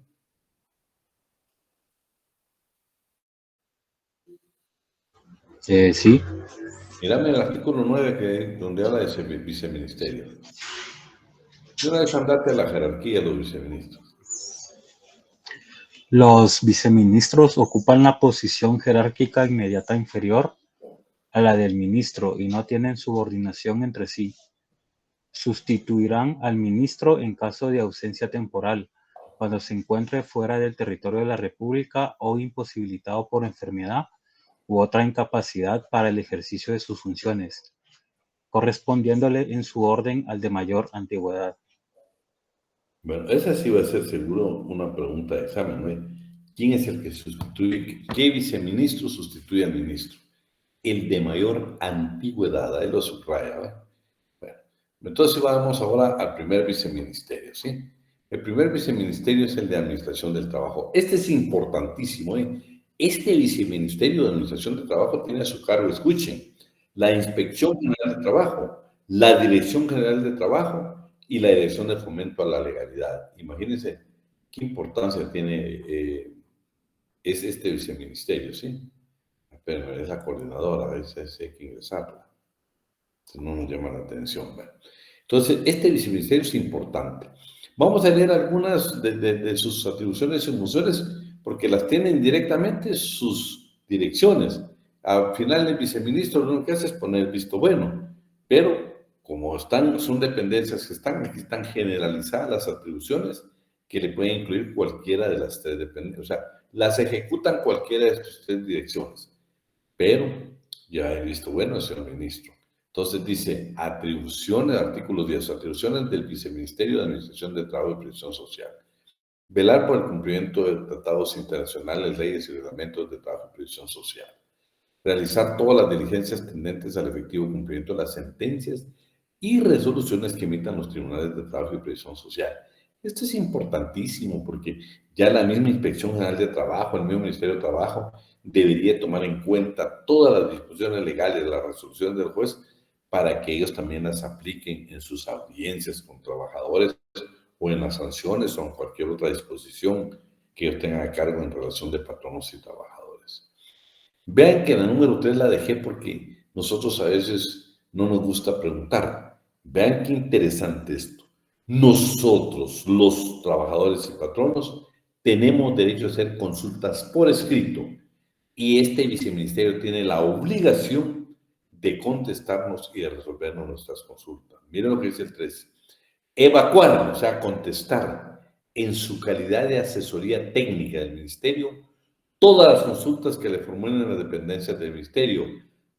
Sí. Mírame el artículo 9 donde habla de ese viceministerio. De una vez andate a la jerarquía de los viceministros. Los viceministros ocupan la posición jerárquica inmediata inferior a la del ministro y no tienen subordinación entre sí. Sustituirán al ministro en caso de ausencia temporal, cuando se encuentre fuera del territorio de la República o imposibilitado por enfermedad u otra incapacidad para el ejercicio de sus funciones, correspondiéndole en su orden al de mayor antigüedad. Bueno, esa sí va a ser seguro una pregunta de examen, ¿no? ¿Quién es el que sustituye? ¿Qué viceministro sustituye al ministro? El de mayor antigüedad, ahí lo subraya, ¿verdad? Bueno, entonces vamos ahora al primer viceministerio, ¿sí? El primer viceministerio es el de Administración del Trabajo. Este es importantísimo, ¿eh? Este viceministerio de Administración del Trabajo tiene a su cargo, escuchen, la Inspección General de Trabajo, la Dirección General de Trabajo y la Dirección de Fomento a la Legalidad. Imagínense qué importancia tiene es este viceministerio, ¿sí? Pero es la coordinadora, a veces hay que ingresarla. Si no nos llama la atención. ¿Verdad? Entonces, este viceministerio es importante. Vamos a leer algunas de sus atribuciones y funciones, porque las tienen directamente sus direcciones. Al final, el viceministro lo único que hace es poner el visto bueno, pero como son dependencias que están generalizadas las atribuciones, que le pueden incluir cualquiera de las tres dependencias. O sea, las ejecutan cualquiera de estas tres direcciones. Pero ya he visto, bueno, señor ministro. Entonces dice, atribuciones, artículo 10, atribuciones del Viceministerio de Administración de Trabajo y Previsión Social. Velar por el cumplimiento de tratados internacionales, leyes y reglamentos de trabajo y previsión social. Realizar todas las diligencias tendentes al efectivo cumplimiento de las sentencias y resoluciones que emitan los tribunales de trabajo y previsión social. Esto es importantísimo porque ya la misma Inspección General de Trabajo, el mismo Ministerio de Trabajo, debería tomar en cuenta todas las disposiciones legales de las resoluciones del juez para que ellos también las apliquen en sus audiencias con trabajadores o en las sanciones o en cualquier otra disposición que ellos tengan a cargo en relación de patronos y trabajadores. Vean que en el número 3 la dejé porque nosotros a veces no nos gusta preguntar. Vean qué interesante esto. Nosotros, los trabajadores y patronos, tenemos derecho a hacer consultas por escrito y este viceministerio tiene la obligación de contestarnos y de resolvernos nuestras consultas. Miren lo que dice el 13. Evacuar, o sea, contestar en su calidad de asesoría técnica del ministerio todas las consultas que le formulen las dependencias del ministerio,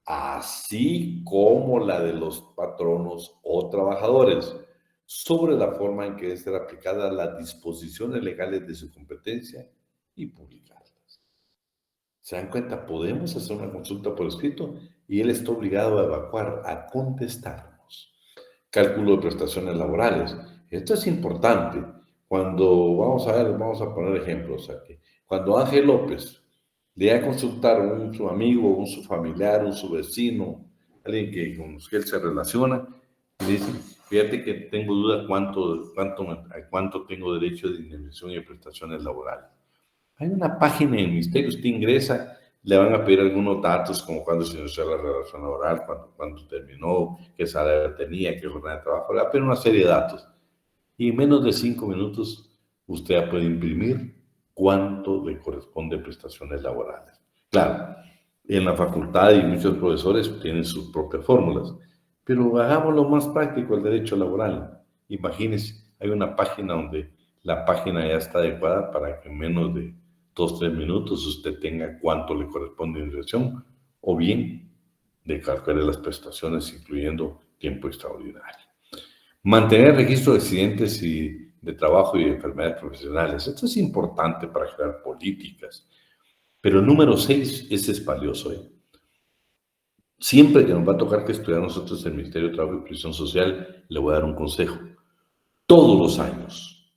así como la de los patronos o trabajadores, sobre la forma en que deben ser aplicadas las disposiciones legales de su competencia y publicarlas. ¿Se dan cuenta? Podemos hacer una consulta por escrito y él está obligado a evacuar, a contestarnos. Cálculo de prestaciones laborales. Esto es importante. Cuando, vamos a poner ejemplos aquí. Cuando Ángel López le va a consultar a su amigo, su familiar, su vecino, alguien con los que él se relaciona, le dice, fíjate que tengo duda a cuánto tengo derecho de indemnización y de prestaciones laborales. Hay una página en el ministerio, usted ingresa, le van a pedir algunos datos como cuándo se inició la relación laboral, cuándo terminó, qué salario tenía, qué jornada de trabajo, le va a pedir una serie de datos. Y en menos de 5 minutos usted ya puede imprimir cuánto le corresponde prestaciones laborales. Claro, en la facultad y muchos profesores tienen sus propias fórmulas, pero hagámoslo más práctico el derecho laboral. Imagínense, hay una página donde la página ya está adecuada para que en menos de 2-3 minutos usted tenga cuánto le corresponde de inversión, o bien de calcular las prestaciones incluyendo tiempo extraordinario. Mantener registro de accidentes y de trabajo y de enfermedades profesionales. Esto es importante para crear políticas. Pero el número 6, ese es valioso. Siempre que nos va a tocar que estudiar nosotros el Ministerio de Trabajo y Previsión Social, le voy a dar un consejo. Todos los años,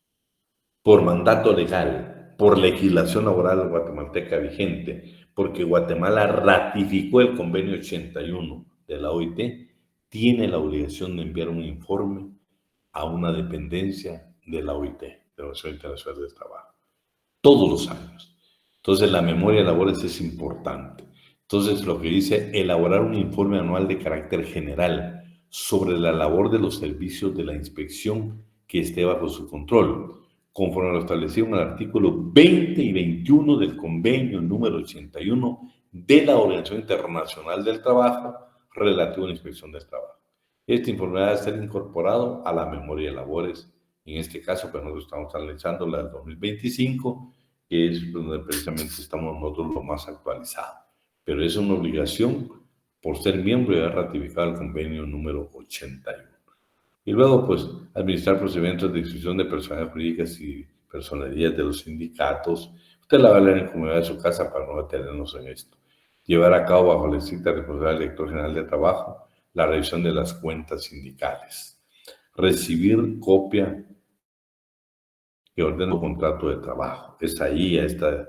por mandato legal, por legislación laboral guatemalteca vigente, porque Guatemala ratificó el convenio 81 de la OIT, tiene la obligación de enviar un informe a una dependencia de la OIT, de la Organización Internacional del Trabajo, todos los años. Entonces, la memoria de labores es importante. Entonces, lo que dice, elaborar un informe anual de carácter general sobre la labor de los servicios de la inspección que esté bajo su control, conforme a lo establecido en el artículo 20 y 21 del convenio número 81 de la Organización Internacional del Trabajo relativo a la inspección del trabajo. Este informe debe ser incorporado a la memoria de labores. En este caso, pues nosotros estamos analizando la del 2025, que es donde precisamente estamos nosotros lo más actualizado. Pero es una obligación por ser miembro y haber ratificado el convenio número 81. Y luego, pues, administrar procedimientos de inscripción de personas jurídicas y personerías de los sindicatos. Usted la va a leer en comunidad de su casa para no detenernos en esto. Llevar a cabo bajo la estricta responsabilidad del director general de trabajo la revisión de las cuentas sindicales. Recibir copia que ordena el contrato de trabajo. Es ahí, este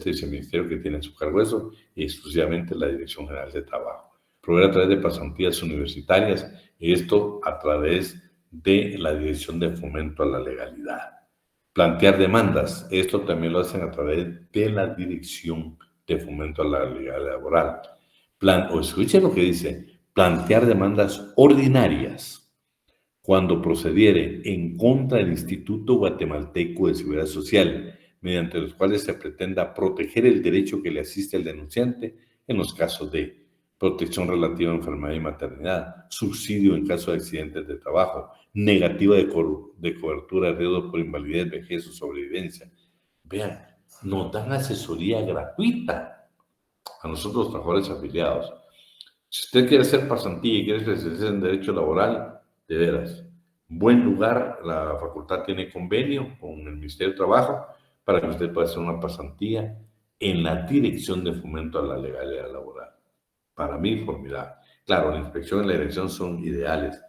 viceministerio que tiene en su cargo eso, y exclusivamente la Dirección General de Trabajo. Proveer a través de pasantías universitarias, y esto a través de la Dirección de Fomento a la Legalidad. Plantear demandas, esto también lo hacen a través de la Dirección de Fomento a la Legalidad Laboral. Escuchen lo que dice, plantear demandas ordinarias cuando procediere en contra del Instituto Guatemalteco de Seguridad Social, mediante los cuales se pretenda proteger el derecho que le asiste al denunciante en los casos de protección relativa a enfermedad y maternidad, subsidio en caso de accidentes de trabajo, negativa de cobertura de riesgos por invalidez, vejez o sobrevivencia. Vean, nos dan asesoría gratuita a nosotros los trabajadores afiliados. Si usted quiere hacer pasantía y quiere especializarse en derecho laboral, de veras, buen lugar, la facultad tiene convenio con el Ministerio de Trabajo para que usted pueda hacer una pasantía en la Dirección de Fomento a la Legalidad Laboral. Para mí, formidable. Claro, la inspección y la dirección son ideales,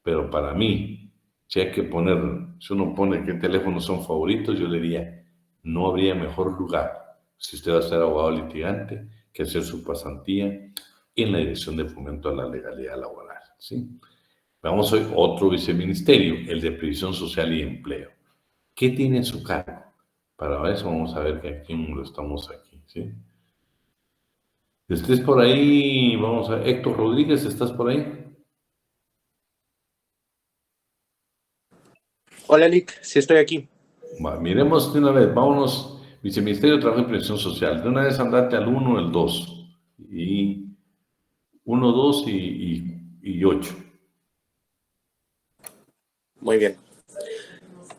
pero para mí, si hay que poner, si uno pone qué teléfonos son favoritos, yo le diría, no habría mejor lugar, si usted va a ser abogado litigante, que hacer su pasantía en la Dirección de Fomento a la Legalidad Laboral, ¿sí? Vamos hoy a otro viceministerio, el de Previsión Social y Empleo. ¿Qué tiene en su cargo? Para eso vamos a ver que aquí lo estamos aquí, ¿sí? Estés por ahí, vamos a ver, Héctor Rodríguez, ¿estás por ahí? Hola, Lic, sí estoy aquí. Miremos de una vez, vámonos, Viceministerio de Trabajo y Previsión Social. De una vez andate al 1, el 2, y 1, 2 y 8. Muy bien.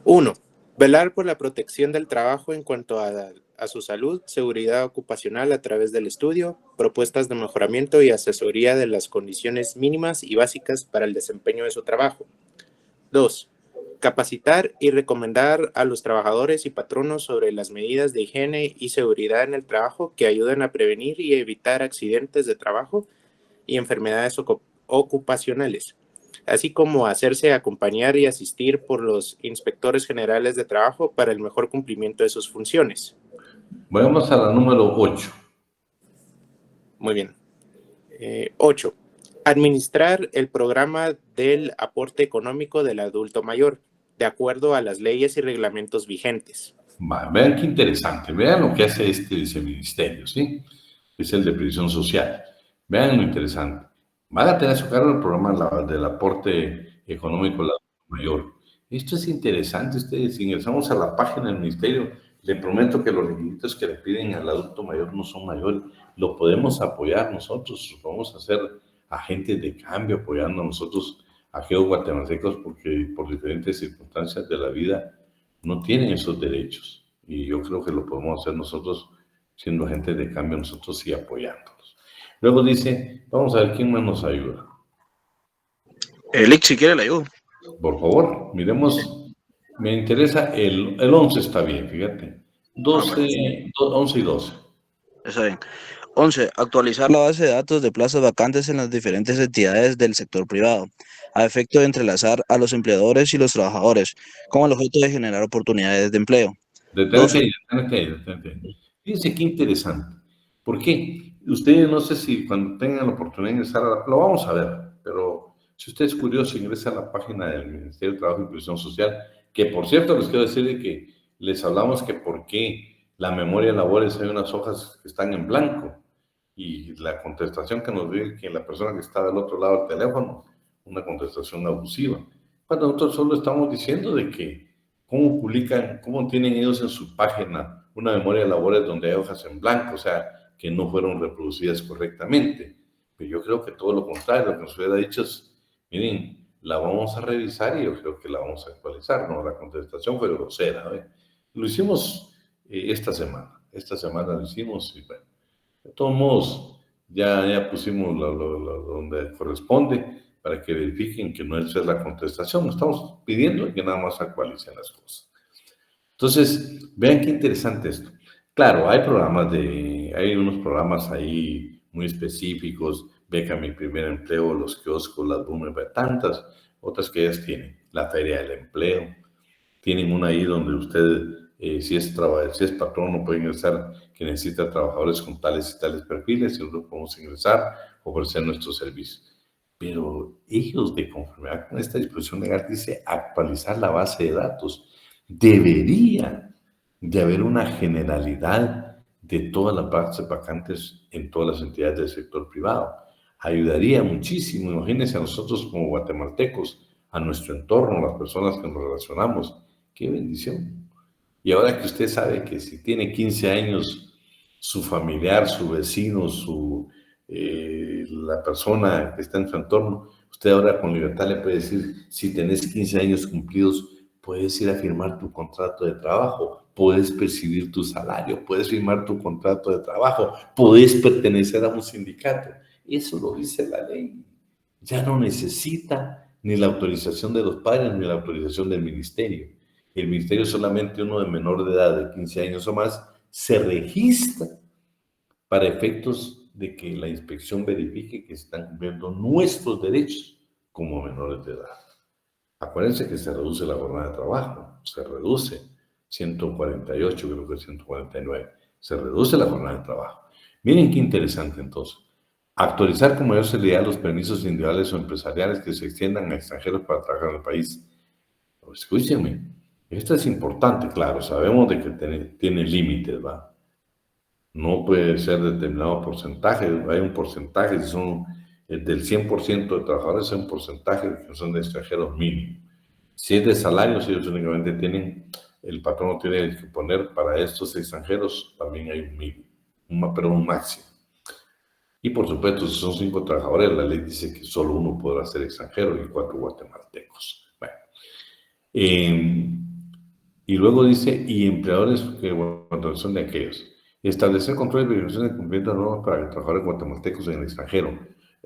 1. Velar por la protección del trabajo en cuanto a su salud, seguridad ocupacional a través del estudio, propuestas de mejoramiento y asesoría de las condiciones mínimas y básicas para el desempeño de su trabajo. 2. Capacitar y recomendar a los trabajadores y patronos sobre las medidas de higiene y seguridad en el trabajo que ayuden a prevenir y evitar accidentes de trabajo y enfermedades ocupacionales, así como hacerse acompañar y asistir por los inspectores generales de trabajo para el mejor cumplimiento de sus funciones. Vamos a la número 8. Muy bien. 8. Administrar el programa del aporte económico del adulto mayor, de acuerdo a las leyes y reglamentos vigentes. Vean qué interesante, vean lo que hace este viceministerio, ¿sí? es el de previsión social. Vean lo interesante. Van a tener a su cargo el programa del aporte económico al adulto mayor. Esto es interesante. Ustedes, si ingresamos a la página del ministerio, le prometo que los requisitos que le piden al adulto mayor no son mayores. Lo podemos apoyar nosotros, vamos a ser agentes de cambio apoyando a nosotros, a aquellos guatemaltecos, porque por diferentes circunstancias de la vida no tienen esos derechos. Y yo creo que lo podemos hacer nosotros, siendo agentes de cambio, nosotros sí apoyándolos. Luego dice, vamos a ver quién más nos ayuda. Lick, si quiere, le ayudo. Por favor, miremos. Me interesa el 11 está bien, fíjate. 11 y 12. Está bien. 11. Actualizar la base de datos de plazas vacantes en las diferentes entidades del sector privado, a efecto de entrelazar a los empleadores y los trabajadores, con el objeto de generar oportunidades de empleo. Detente ahí. Fíjense qué interesante. ¿Por qué? Ustedes no sé si cuando tengan la oportunidad de ingresar lo vamos a ver, pero si usted es curioso, ingresa a la página del Ministerio de Trabajo y Previsión Social, que por cierto les quiero decir que les hablamos que por qué la memoria de labores hay unas hojas que están en blanco y la contestación que nos dio que la persona que está del otro lado del teléfono, una contestación abusiva. Cuando nosotros solo estamos diciendo de que cómo publican, cómo tienen ellos en su página una memoria de labores donde hay hojas en blanco, o sea, que no fueron reproducidas correctamente. Pero yo creo que todo lo contrario, lo que nos hubiera dicho es, miren, la vamos a revisar y yo creo que la vamos a actualizar, ¿no? La contestación fue grosera, ¿eh? Lo hicimos esta semana lo hicimos y bueno, de todos modos, ya pusimos donde corresponde para que verifiquen que no es la contestación. Estamos pidiendo que nada más actualicen las cosas. Entonces, vean qué interesante esto. Claro, hay unos programas ahí muy específicos, Beca Mi Primer Empleo, los kioscos, las Boomer, tantas otras que ellas tienen. La Feria del Empleo. Tienen una ahí donde usted, si es patrón, no puede ingresar, que necesita trabajadores con tales y tales perfiles, y nosotros podemos ingresar, ofrecer nuestros servicios. Pero ellos, de conformidad con esta disposición legal, dice actualizar la base de datos. Debería de haber una generalidad de todas las bases vacantes en todas las entidades del sector privado. Ayudaría muchísimo. Imagínense a nosotros como guatemaltecos, a nuestro entorno, a las personas que nos relacionamos. ¡Qué bendición! Y ahora que usted sabe que si tiene 15 años, su familiar, su vecino, la persona que está en su entorno, usted ahora con libertad le puede decir, si tenés 15 años cumplidos, puedes ir a firmar tu contrato de trabajo, puedes percibir tu salario, puedes firmar tu contrato de trabajo, puedes pertenecer a un sindicato. Eso lo dice la ley. Ya no necesita ni la autorización de los padres ni la autorización del ministerio. El ministerio solamente uno de menor de edad, de 15 años o más, se registra para efectos de que la inspección verifique que están cumpliendo nuestros derechos como menores de edad. Acuérdense que se reduce la jornada de trabajo, se reduce 148, creo que 149, se reduce la jornada de trabajo. Miren qué interesante entonces. Actualizar con mayor celeridad los permisos individuales o empresariales que se extiendan a extranjeros para trabajar en el país. Escúchenme, esto es importante, claro, sabemos de que tiene límites, ¿va? No puede ser determinado porcentaje, hay un porcentaje, si son del 100% de trabajadores, hay un porcentaje que son de extranjeros mínimo. Si es de salarios, ellos únicamente tienen, el patrón tiene que poner para estos extranjeros, también hay un mínimo, pero un máximo. Y por supuesto, si son 5 trabajadores, la ley dice que solo uno podrá ser extranjero y 4 guatemaltecos. Bueno. Y luego dice, y empleadores que son de aquellos. Establecer control y verificación de cumplimiento de normas para trabajadores guatemaltecos en el extranjero.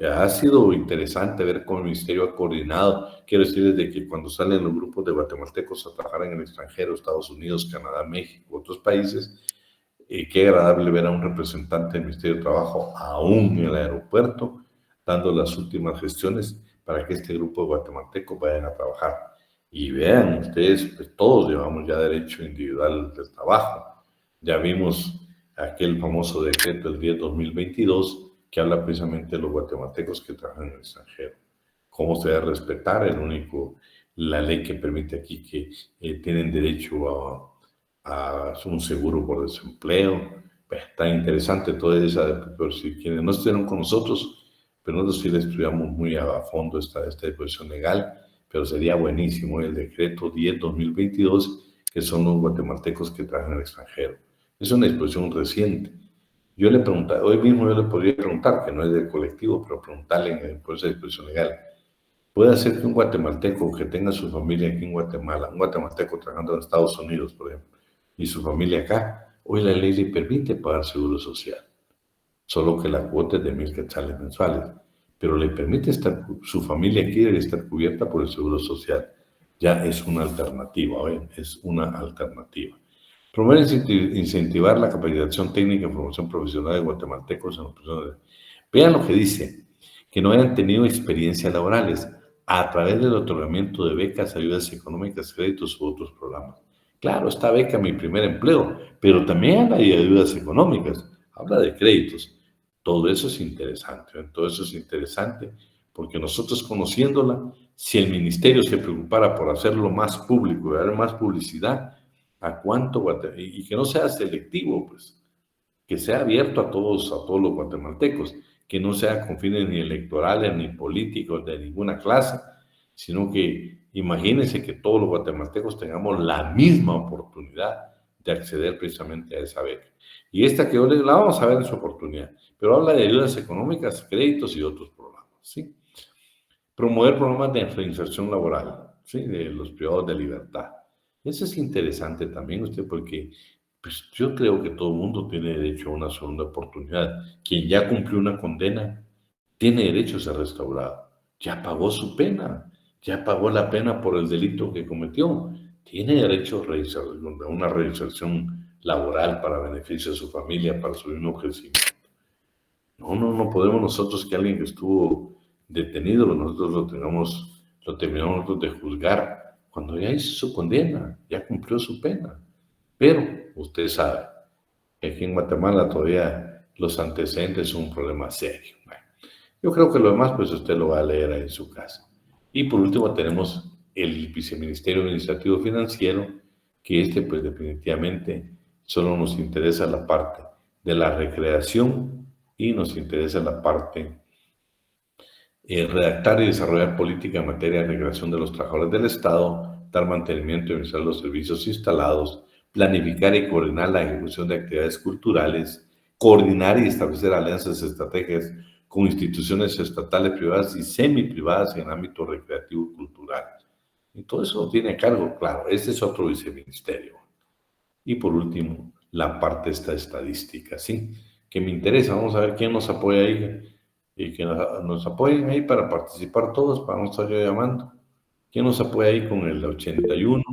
Ha sido interesante ver cómo el ministerio ha coordinado. Quiero decirles de que cuando salen los grupos de guatemaltecos a trabajar en el extranjero, Estados Unidos, Canadá, México, otros países, qué agradable ver a un representante del Ministerio de Trabajo aún en el aeropuerto, dando las últimas gestiones para que este grupo de guatemaltecos vayan a trabajar. Y vean ustedes, pues todos llevamos ya derecho individual del trabajo. Ya vimos aquel famoso decreto del 10/2022 que habla precisamente de los guatemaltecos que trabajan en el extranjero. Cómo se debe respetar la ley que permite aquí que tienen derecho a un seguro por desempleo, Está interesante toda esa, pero si quienes no estuvieron con nosotros, pero nosotros sí le estudiamos muy a fondo esta disposición legal, pero sería buenísimo el decreto 10/2022, que son los guatemaltecos que trabajan en el extranjero. Es una disposición reciente. Yo le preguntaba, hoy mismo yo le podría preguntar, que no es del colectivo, pero preguntarle por esa disposición legal. ¿Puede hacer que un guatemalteco que tenga su familia aquí en Guatemala, un guatemalteco trabajando en Estados Unidos, por ejemplo, y su familia acá, hoy la ley le permite pagar seguro social, solo que la cuota es de 1,000 quetzales mensuales, pero le permite estar, su familia quiere estar cubierta por el seguro social? Ya es una alternativa, ¿ven? Es una alternativa. Promover e incentivar la capacitación técnica y formación profesional de guatemaltecos en los profesionales. Vean lo que dice, que no hayan tenido experiencias laborales a través del otorgamiento de becas, ayudas económicas, créditos u otros programas. Claro, está beca Mi Primer Empleo, pero también habla de ayudas económicas, habla de créditos. Todo eso es interesante, ¿eh? Todo eso es interesante porque nosotros conociéndola, si el ministerio se preocupara por hacerlo más público y dar más publicidad, a cuánto, y que no sea selectivo, pues, que sea abierto a todos los guatemaltecos, que no sea con fines ni electorales ni políticos de ninguna clase, sino que imagínense que todos los guatemaltecos tengamos la misma oportunidad de acceder precisamente a esa beca. Y esta que yo la vamos a ver en su oportunidad, pero habla de ayudas económicas, créditos y otros programas, ¿sí? Promover programas de reinserción laboral, ¿sí? De los privados de libertad. Eso es interesante también, usted, porque pues, yo creo que todo el mundo tiene derecho a una segunda oportunidad. Quien ya cumplió una condena tiene derecho a ser restaurado. Ya pagó su pena, ya pagó la pena por el delito que cometió. Tiene derecho a una reinserción laboral para beneficio de su familia, para su mismo crecimiento. No podemos nosotros que alguien que estuvo detenido, nosotros lo terminamos nosotros de juzgar cuando ya hizo su condena, ya cumplió su pena. Pero usted sabe que aquí en Guatemala todavía los antecedentes son un problema serio. Bueno, yo creo que lo demás pues usted lo va a leer ahí en su casa. Y por último tenemos el Viceministerio Administrativo Financiero, que pues definitivamente solo nos interesa la parte de la recreación y nos interesa la parte redactar y desarrollar política en materia de recreación de los trabajadores del Estado, dar mantenimiento y administrar los servicios instalados, planificar y coordinar la ejecución de actividades culturales, coordinar y establecer alianzas estratégicas con instituciones estatales, privadas y semiprivadas en el ámbito recreativo y cultural. Y todo eso lo tiene a cargo, claro, este es otro viceministerio. Y por último, la parte esta estadística, ¿sí? Que me interesa, vamos a ver quién nos apoya ahí, y que nos apoyen ahí para participar todos, para no estar yo llamando. ¿Quién nos apoya ahí con el 81?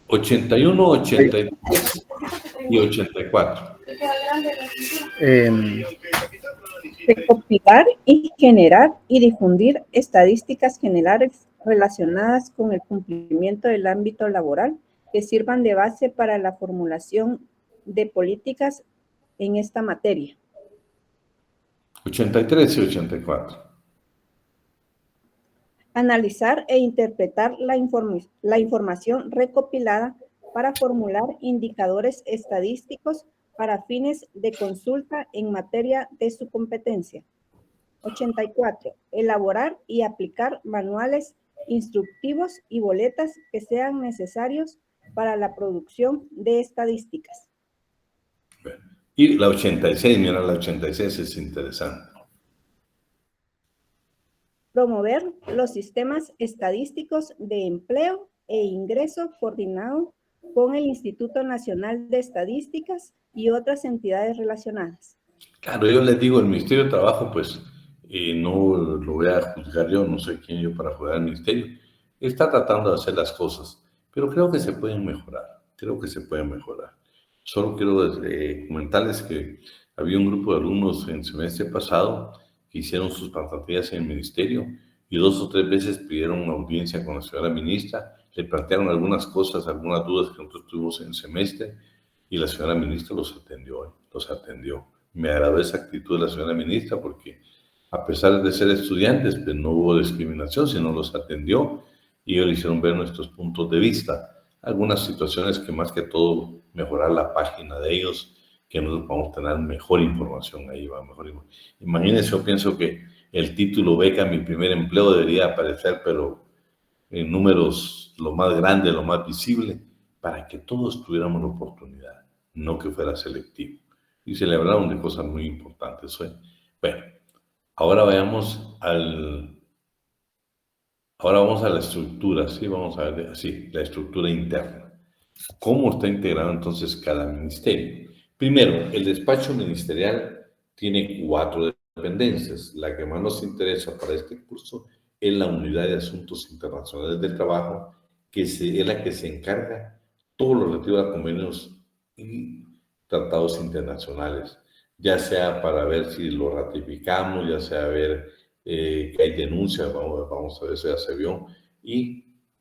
81, 83 y 84. Recopilar y generar y difundir estadísticas generales relacionadas con el cumplimiento del ámbito laboral que sirvan de base para la formulación de políticas en esta materia. 83 y 84. Analizar e interpretar la información recopilada para formular indicadores estadísticos para fines de consulta en materia de su competencia. 84. Elaborar y aplicar manuales instructivos y boletas que sean necesarios para la producción de estadísticas. Y la 86, mira, la 86 es interesante. Promover los sistemas estadísticos de empleo e ingreso coordinado con el Instituto Nacional de Estadísticas y otras entidades relacionadas. Claro, yo les digo, el Ministerio de Trabajo, pues, no lo voy a juzgar yo, no sé quién yo para juzgar al Ministerio. Está tratando de hacer las cosas, pero creo que se pueden mejorar, Solo quiero comentarles que había un grupo de alumnos en el semestre pasado que hicieron sus pasantías en el ministerio y 2 o 3 veces pidieron una audiencia con la señora ministra, le plantearon algunas cosas, algunas dudas que nosotros tuvimos en el semestre y la señora ministra los atendió. Me agradó esa actitud de la señora ministra porque a pesar de ser estudiantes, pues no hubo discriminación, sino los atendió y ellos le hicieron ver nuestros puntos de vista. algunas situaciones que más que todo mejorar la página de ellos, que nosotros vamos a tener mejor información ahí, va mejor. Imagínense, yo pienso que el título beca mi primer empleo debería aparecer, pero en números lo más grande, lo más visible, para que todos tuviéramos la oportunidad, no que fuera selectivo. Y se le hablaron de cosas muy importantes hoy. Bueno, ahora vamos a la estructura, ¿sí? Vamos a ver así, la estructura interna. ¿Cómo está integrado entonces cada ministerio? Primero, el despacho ministerial tiene 4 dependencias. La que más nos interesa para este curso es la Unidad de Asuntos Internacionales del Trabajo, que es la que se encarga todo lo relativo a convenios y tratados internacionales, ya sea para ver si lo ratificamos, ya sea ver que hay denuncias, vamos a ver si ya se vio,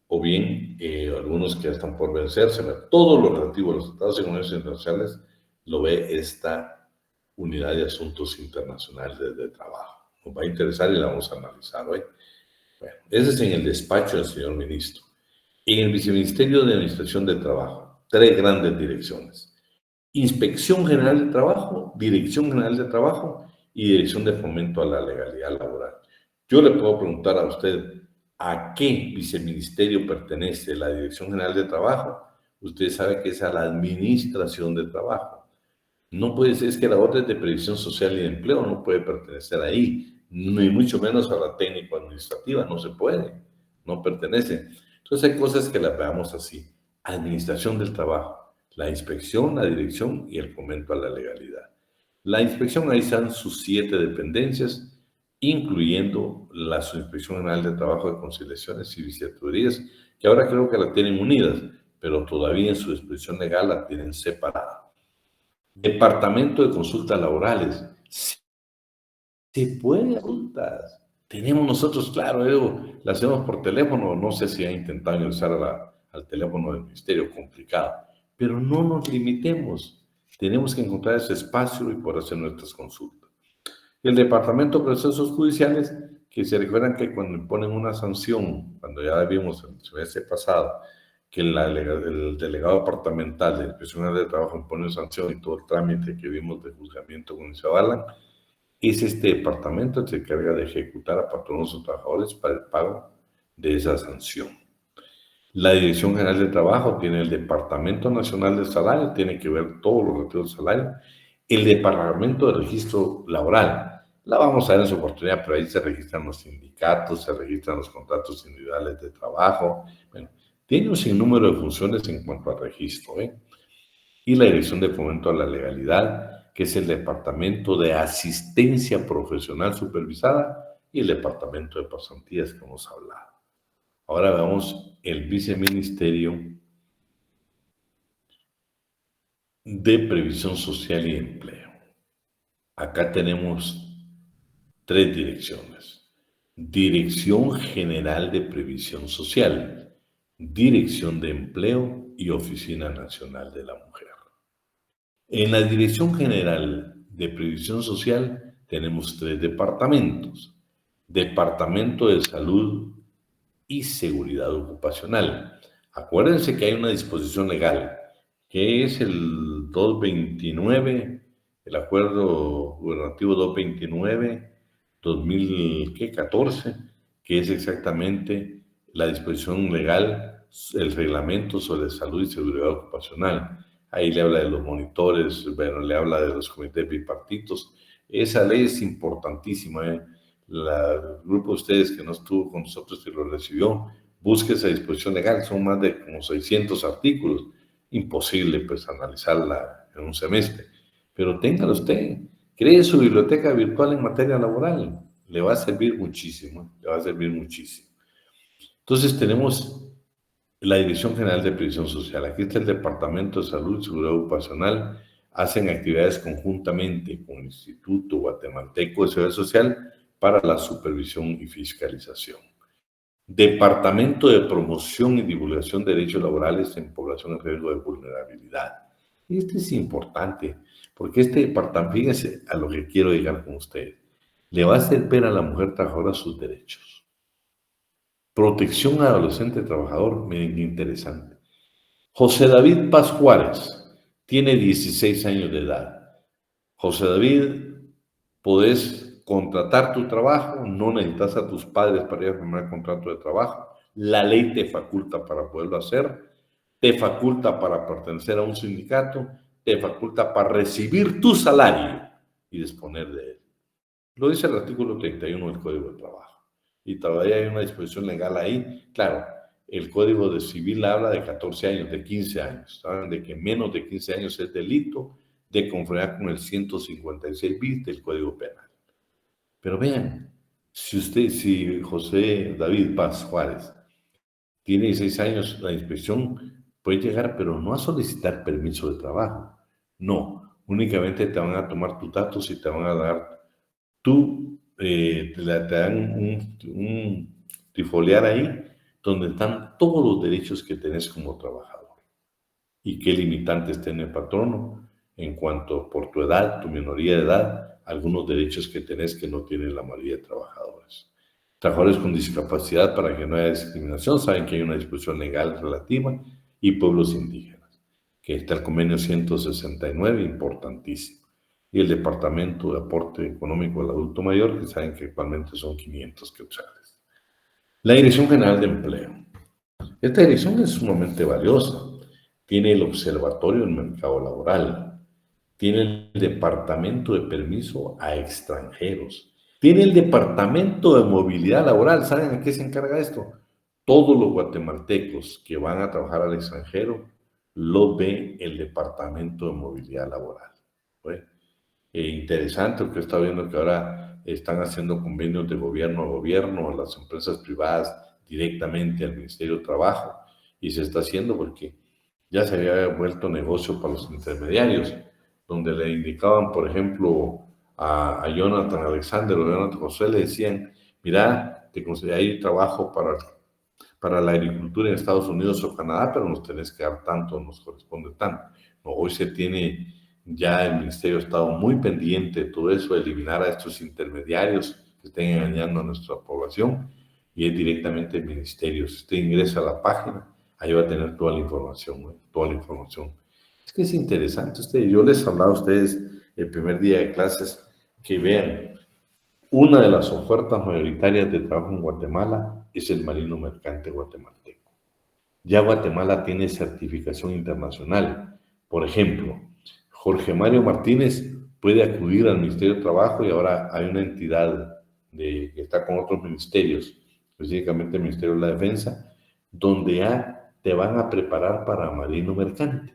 o bien algunos que ya están por vencerse. Todo lo relativo a los tratados y convenios internacionales lo ve esta Unidad de Asuntos Internacionales de Trabajo. Nos va a interesar y la vamos a analizar hoy. Bueno, ese es en el despacho del señor ministro. En el Viceministerio de Administración del Trabajo, 3 grandes direcciones: Inspección General de Trabajo, Dirección General de Trabajo y Dirección de Fomento a la Legalidad Laboral. Yo le puedo preguntar a usted a qué viceministerio pertenece la Dirección General de Trabajo. Usted sabe que es a la Administración del Trabajo. No puede ser, es que la orden de previsión social y de empleo no puede pertenecer ahí, ni mucho menos a la técnico-administrativa, no se puede, no pertenece. Entonces hay cosas que las veamos así: Administración del Trabajo, la inspección, la dirección y el fomento a la legalidad. La inspección, ahí están sus 7 dependencias, incluyendo la Subinspección General de Trabajo de Conciliaciones y Visitadurías, que ahora creo que la tienen unidas, pero todavía en su expresión legal la tienen separada. Departamento de Consultas Laborales. Se puede consultas. Tenemos nosotros, claro, la hacemos por teléfono, no sé si han intentado ingresar al teléfono del ministerio, complicado, pero no nos limitemos. Tenemos que encontrar ese espacio y poder hacer nuestras consultas. El Departamento de Procesos Judiciales, que se recuerdan que cuando imponen una sanción, cuando ya vimos el semestre pasado, que el delegado departamental de Inspección de Trabajo impone una sanción y todo el trámite que vimos de juzgamiento con se avalan, es este departamento que se encarga de ejecutar a patronos o trabajadores para el pago de esa sanción. La Dirección General de Trabajo tiene el Departamento Nacional del Salario, tiene que ver todo lo relativo al salario. El Departamento de Registro Laboral, la vamos a ver en su oportunidad, pero ahí se registran los sindicatos, se registran los contratos individuales de trabajo. Bueno, tiene un sinnúmero de funciones en cuanto al registro, Y la Dirección de Fomento a la Legalidad, que es el Departamento de Asistencia Profesional Supervisada y el Departamento de Pasantías que hemos hablado. Ahora veamos el Viceministerio de Previsión Social y Empleo. Acá tenemos 3 direcciones: Dirección General de Previsión Social, Dirección de Empleo y Oficina Nacional de la Mujer. En la Dirección General de Previsión Social tenemos 3 departamentos: Departamento de Salud y Seguridad Ocupacional. Acuérdense que hay una disposición legal, que es el 229, el Acuerdo Gubernativo 229-2014, que es exactamente la disposición legal, el reglamento sobre salud y seguridad ocupacional. Ahí le habla de los monitores, bueno, le habla de los comités bipartitos. Esa ley es importantísima, El grupo de ustedes que no estuvo con nosotros y lo recibió, busque esa disposición legal, son más de como 600 artículos, imposible pues analizarla en un semestre, pero téngala usted, cree su biblioteca virtual en materia laboral, le va a servir muchísimo, le va a servir muchísimo. Entonces tenemos la Dirección General de Previsión Social, aquí está el Departamento de Salud y Seguridad Ocupacional, hacen actividades conjuntamente con el Instituto Guatemalteco de Seguridad Social para la supervisión y fiscalización. Departamento de Promoción y Divulgación de Derechos Laborales en Población en Riesgo de Vulnerabilidad. Este es importante, porque este departamento, fíjense a lo que quiero llegar con ustedes, le va a hacer ver a la mujer trabajadora sus derechos. Protección al adolescente trabajador, miren qué interesante. José David Paz Juárez tiene 16 años de edad. José David, podés contratar tu trabajo, no necesitas a tus padres para ir a firmar contrato de trabajo. La ley te faculta para poderlo hacer, te faculta para pertenecer a un sindicato, te faculta para recibir tu salario y disponer de él. Lo dice el artículo 31 del Código de Trabajo. Y todavía hay una disposición legal ahí. Claro, el Código de Civil habla de 14 años, de 15 años. Saben de que menos de 15 años es delito de conformidad con el 156 bis del Código Penal. Pero vean, si José David Paz Juárez tiene 16 años, la inspección puede llegar, pero no a solicitar permiso de trabajo. No, únicamente te van a tomar tus datos y te van a dar te dan un tifoliar ahí donde están todos los derechos que tenés como trabajador y qué limitantes tiene el patrono en cuanto por tu edad, tu minoría de edad, algunos derechos que tenés que no tienen la mayoría de trabajadores. Trabajadores con discapacidad, para que no haya discriminación, saben que hay una disposición legal relativa, y pueblos indígenas, que está el convenio 169, importantísimo, y el Departamento de Aporte Económico al Adulto Mayor, que saben que actualmente son 500 quetzales. La Dirección General de Empleo. Esta dirección es sumamente valiosa. Tiene el Observatorio del Mercado Laboral, tiene el Departamento de Permiso a Extranjeros, tiene el Departamento de Movilidad Laboral. ¿Saben a qué se encarga esto? Todos los guatemaltecos que van a trabajar al extranjero lo ve el Departamento de Movilidad Laboral. ¿Ve? Interesante, porque está viendo que ahora están haciendo convenios de gobierno a gobierno, a las empresas privadas directamente al Ministerio de Trabajo, y se está haciendo porque ya se había vuelto negocio para los intermediarios, donde le indicaban, por ejemplo, a Jonathan Alexander o Jonathan José, le decían, mira, te conseguí trabajo para la agricultura en Estados Unidos o Canadá, pero nos tenés que dar tanto, nos corresponde tanto. No, hoy se tiene ya el Ministerio ha estado muy pendiente de todo eso, de eliminar a estos intermediarios que estén engañando a nuestra población, y es directamente el Ministerio. Si usted ingresa a la página, ahí va a tener toda la información, ¿no? Toda la información. Es que es interesante. Yo les hablaba a ustedes el primer día de clases que vean, una de las ofertas mayoritarias de trabajo en Guatemala es el marino mercante guatemalteco. Ya Guatemala tiene certificación internacional. Por ejemplo, Jorge Mario Martínez puede acudir al Ministerio de Trabajo, y ahora hay una entidad que está con otros ministerios, específicamente el Ministerio de la Defensa, donde te van a preparar para marino mercante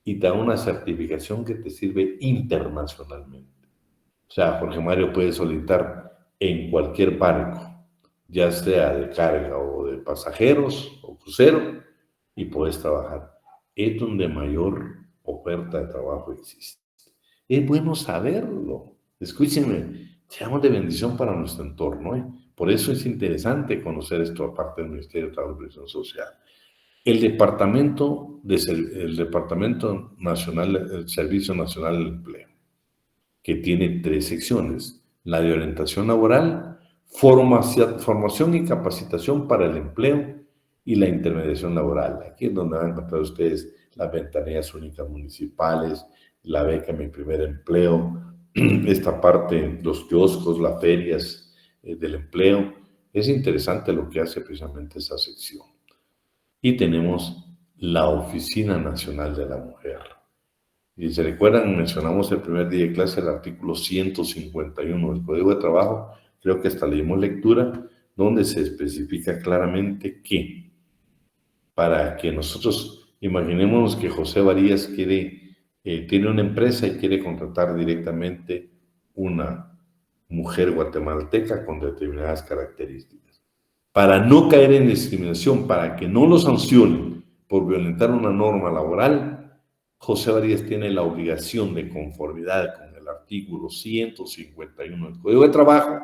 y te dan una certificación que te sirve internacionalmente. O sea, Jorge Mario puede solicitar en cualquier barco, ya sea de carga o de pasajeros o crucero, y puedes trabajar. Es donde mayor oferta de trabajo existe. Es bueno saberlo. Escúchenme, seamos de bendición para nuestro entorno, ¿eh? Por eso es interesante conocer esto aparte del Ministerio de Trabajo y Previsión Social. El Departamento Nacional, el Servicio Nacional del Empleo, que tiene 3 secciones: la de orientación laboral, formación y capacitación para el empleo, y la intermediación laboral. Aquí es donde van a encontrar ustedes las ventanillas únicas municipales, la beca Mi Primer Empleo, esta parte, los kioscos, las ferias del empleo. Es interesante lo que hace precisamente esa sección. Y tenemos la Oficina Nacional de la Mujer. Y se recuerdan, mencionamos el primer día de clase el artículo 151 del Código de Trabajo, creo que hasta leímos lectura, donde se especifica claramente que para que nosotros imaginemos que José Varías tiene una empresa y quiere contratar directamente una mujer guatemalteca con determinadas características. Para no caer en discriminación, para que no lo sancionen por violentar una norma laboral, José Varías tiene la obligación, de conformidad con el artículo 151 del Código de Trabajo,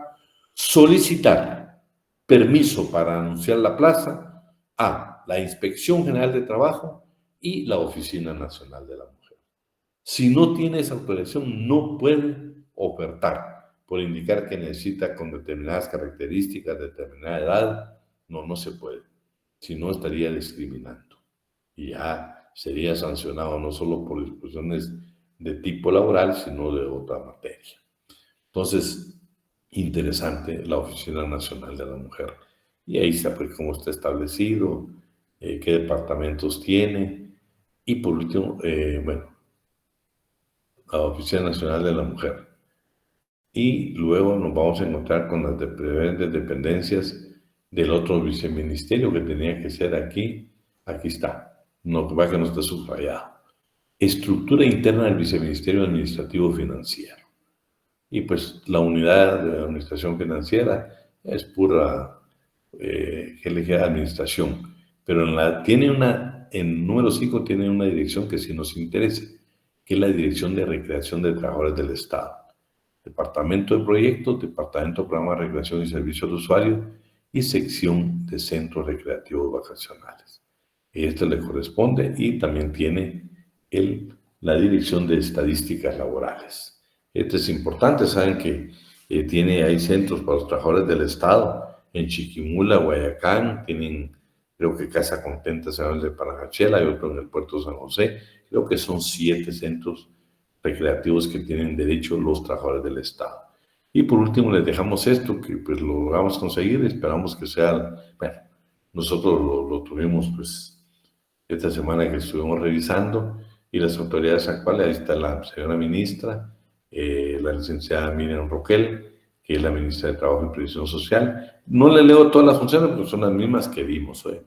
solicitar permiso para anunciar la plaza a la Inspección General de Trabajo y la Oficina Nacional de la Mujer. Si no tiene esa autorización, no puede ofertar, por indicar que necesita con determinadas características, determinada edad. No se puede. Si no, estaría discriminando. Y ya sería sancionado no solo por disposiciones de tipo laboral, sino de otra materia. Entonces, interesante la Oficina Nacional de la Mujer. Y ahí está pues cómo está establecido, qué departamentos tiene. Y por último, bueno, la Oficina Nacional de la Mujer. Y luego nos vamos a encontrar con las diferentes dependencias del otro viceministerio que tenía que ser aquí. Aquí está, no va que no está subrayado. Estructura interna del Viceministerio Administrativo Financiero. Y pues la unidad de administración financiera es pura administración. Pero en número 5 tiene una dirección que sí nos interesa, que es la Dirección de Recreación de Trabajadores del Estado. Departamento de Proyectos, Departamento de Programa de Recreación y Servicio al Usuario y Sección de Centros Recreativos Vacacionales. Esto le corresponde y también tiene la Dirección de Estadísticas Laborales. Esto es importante, saben que hay centros para los trabajadores del Estado en Chiquimula, Guayacán, tienen creo que Casa Contenta se llama el de Panajachel, hay otro en el puerto de San José, creo que son 7 centros recreativos que tienen derecho los trabajadores del Estado. Y por último les dejamos esto, que pues lo logramos conseguir, esperamos que sea, bueno, nosotros lo tuvimos pues esta semana que estuvimos revisando y las autoridades actuales, ahí está la señora ministra, la licenciada Miriam Roquel, que es la ministra de Trabajo y Previsión Social. No le leo todas las funciones, pero son las mismas que vimos hoy.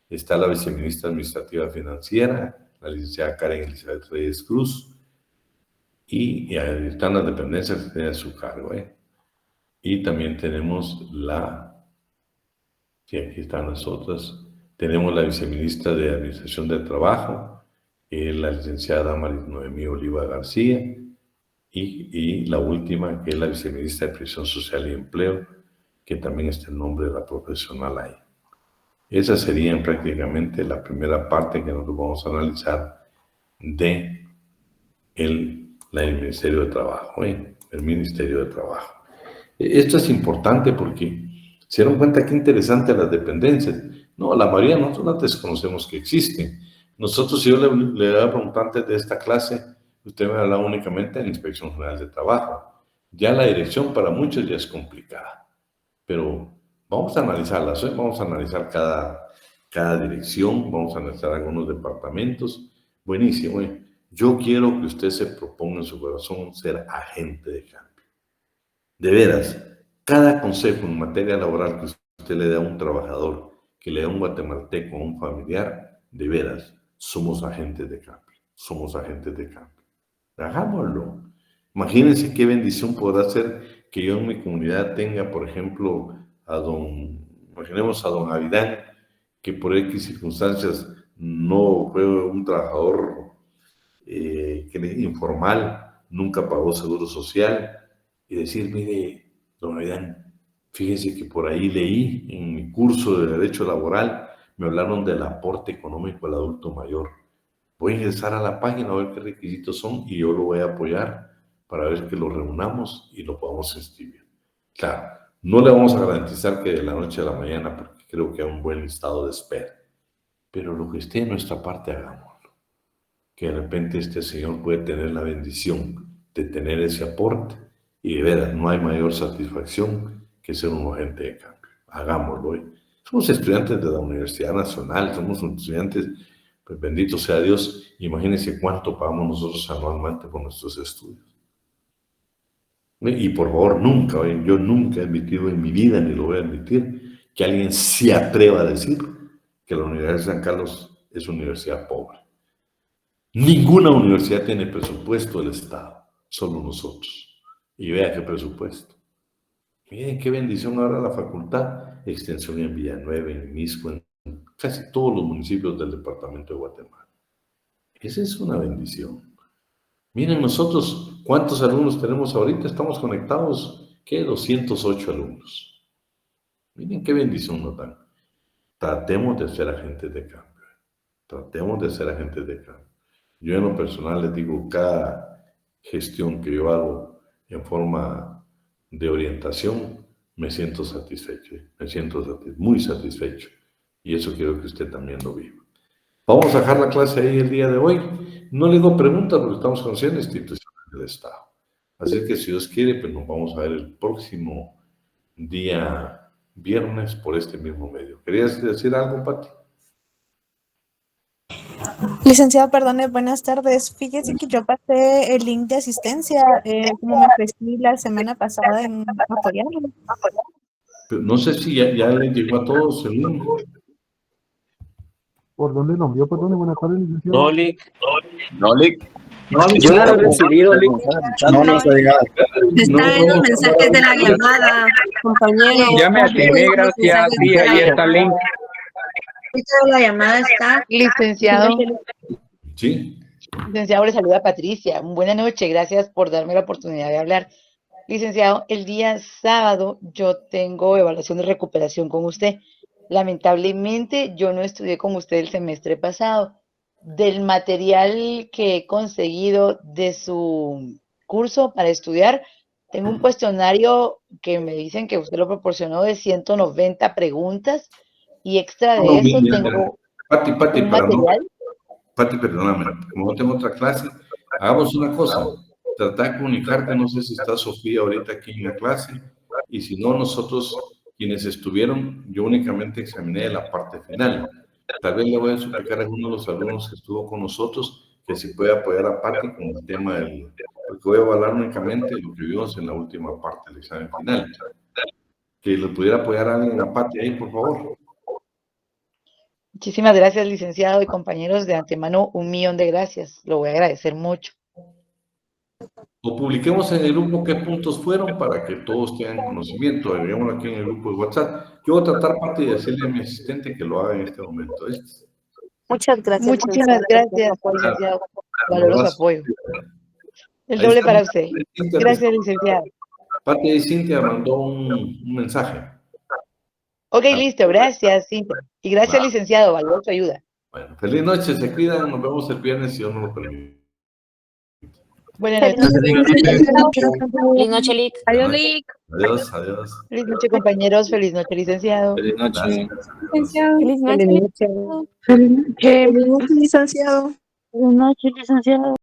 Está la viceministra administrativa financiera, la licenciada Karen Elizabeth Reyes Cruz, y están las dependencias que tienen a su cargo. Y también tenemos sí, aquí están las otras, tenemos la viceministra de Administración del Trabajo, la licenciada Damaris Noemí Oliva García, y la última, que es la viceministra de Previsión Social y Empleo, que también está el nombre de la profesional ahí. Esa sería prácticamente la primera parte que nosotros vamos a analizar de el Ministerio de Trabajo, el Ministerio de Trabajo. Esto es importante porque se dieron cuenta qué interesante las dependencias. No, la mayoría nosotros no desconocemos que existen. Nosotros, si yo le voy a preguntar antes de esta clase, usted me habla únicamente de la Inspección General de Trabajo. Ya la dirección para muchos ya es complicada, pero vamos a analizarlas, vamos a analizar cada dirección, vamos a analizar algunos departamentos. Buenísimo, Yo quiero que usted se proponga en su corazón ser agente de cambio. De veras, cada consejo en materia laboral que usted le dé a un trabajador, que le dé a un guatemalteco, a un familiar, de veras, somos agentes de cambio. Somos agentes de cambio. Hagámoslo. Imagínense qué bendición podrá ser que yo en mi comunidad tenga, por ejemplo, imaginemos a don Avidán, que por X circunstancias no fue un trabajador informal, nunca pagó seguro social, y decir, mire, don Avidán, fíjese que por ahí leí en mi curso de Derecho Laboral, me hablaron del aporte económico al adulto mayor. Voy a ingresar a la página a ver qué requisitos son y yo lo voy a apoyar para ver que lo reunamos y lo podamos inscribir. Claro, no le vamos a garantizar que de la noche a la mañana, porque creo que hay un buen listado de espera, pero lo que esté en nuestra parte, hagámoslo. Que de repente este señor puede tener la bendición de tener ese aporte y de veras no hay mayor satisfacción que ser un agente de cambio. Hagámoslo. Somos estudiantes de la Universidad Nacional, somos estudiantes. Pues bendito sea Dios, imagínense cuánto pagamos nosotros anualmente por nuestros estudios. Y por favor, nunca, yo nunca he admitido en mi vida, ni lo voy a admitir, que alguien se atreva a decir que la Universidad de San Carlos es una universidad pobre. Ninguna universidad tiene presupuesto del Estado, solo nosotros. Y vea qué presupuesto. Miren qué bendición ahora la facultad, extensión en Villanueva, en Misco, en casi todos los municipios del departamento de Guatemala. Esa es una bendición. Miren nosotros, ¿cuántos alumnos tenemos ahorita? Estamos conectados, ¿qué? 208 alumnos. Miren qué bendición nos dan. Tratemos de ser agentes de cambio. Tratemos de ser agentes de cambio. Yo en lo personal les digo, cada gestión que yo hago en forma de orientación, me siento satisfecho. Me siento muy satisfecho. Y eso quiero que usted también lo viva. Vamos a dejar la clase ahí el día de hoy. No le digo preguntas porque estamos conociendo instituciones del Estado. Así que si Dios quiere, pues nos vamos a ver el próximo día viernes por este mismo medio. ¿Querías decir algo, Pati? Licenciado, perdone, buenas tardes. Fíjese que yo pasé el link de asistencia, como me ofrecí la semana pasada en apoyarlo. Pero no sé si ya le llegó a todos el link. ¿Por dónde lo envió? Perdón, buenas tardes, licenciado. No, Lick. Yo no lo he recibido, Lick. No nos ha llegado. Está en los mensajes de la llamada, compañero. Ya me activé, gracias. Sí, ahí está el link. La llamada está. Licenciado. Sí. Licenciado, le saluda Patricia. Buenas noches, gracias por darme la oportunidad de hablar. Licenciado, el día sábado yo tengo evaluación de recuperación con usted. Lamentablemente yo no estudié con usted el semestre pasado. Del material que he conseguido de su curso para estudiar, tengo un cuestionario que me dicen que usted lo proporcionó de 190 preguntas y extra de eso tengo Pati, un para material. Pati, perdóname, como no tengo otra clase, hagamos una cosa, trata de comunicarte, no sé si está Sofía ahorita aquí en la clase, y si no, nosotros, quienes estuvieron, yo únicamente examiné la parte final. Tal vez le voy a suplicar a alguno de los alumnos que estuvo con nosotros que si puede apoyar a Pati con el tema del, porque voy a evaluar únicamente lo que vimos en la última parte del examen final. Que le pudiera apoyar a alguien a Pati ahí, por favor. Muchísimas gracias, licenciado y compañeros. De antemano, 1.000.000 de gracias. Lo voy a agradecer mucho. O publiquemos en el grupo qué puntos fueron para que todos tengan conocimiento. Agreguémoslo aquí en el grupo de WhatsApp. Yo voy a tratar, Pati, de decirle a mi asistente que lo haga en este momento. Muchas gracias. Muchísimas gracias, licenciado. Valoro su apoyo. El doble para usted. Gracias, licenciado. Pati y Cintia mandó un mensaje. Ok, listo. Gracias, Cintia. Y gracias, licenciado. Valoro su ayuda. Bueno, feliz noche. Se cuidan. Nos vemos el viernes si Dios nos lo permite. Buenas noches. Feliz noche, Lick. Adiós, Lick. Adiós, adiós. Feliz noche, compañeros. Feliz noche, licenciado. Feliz noche. Feliz noche. Feliz noche. Feliz noche, licenciado. Buenas noches, licenciado.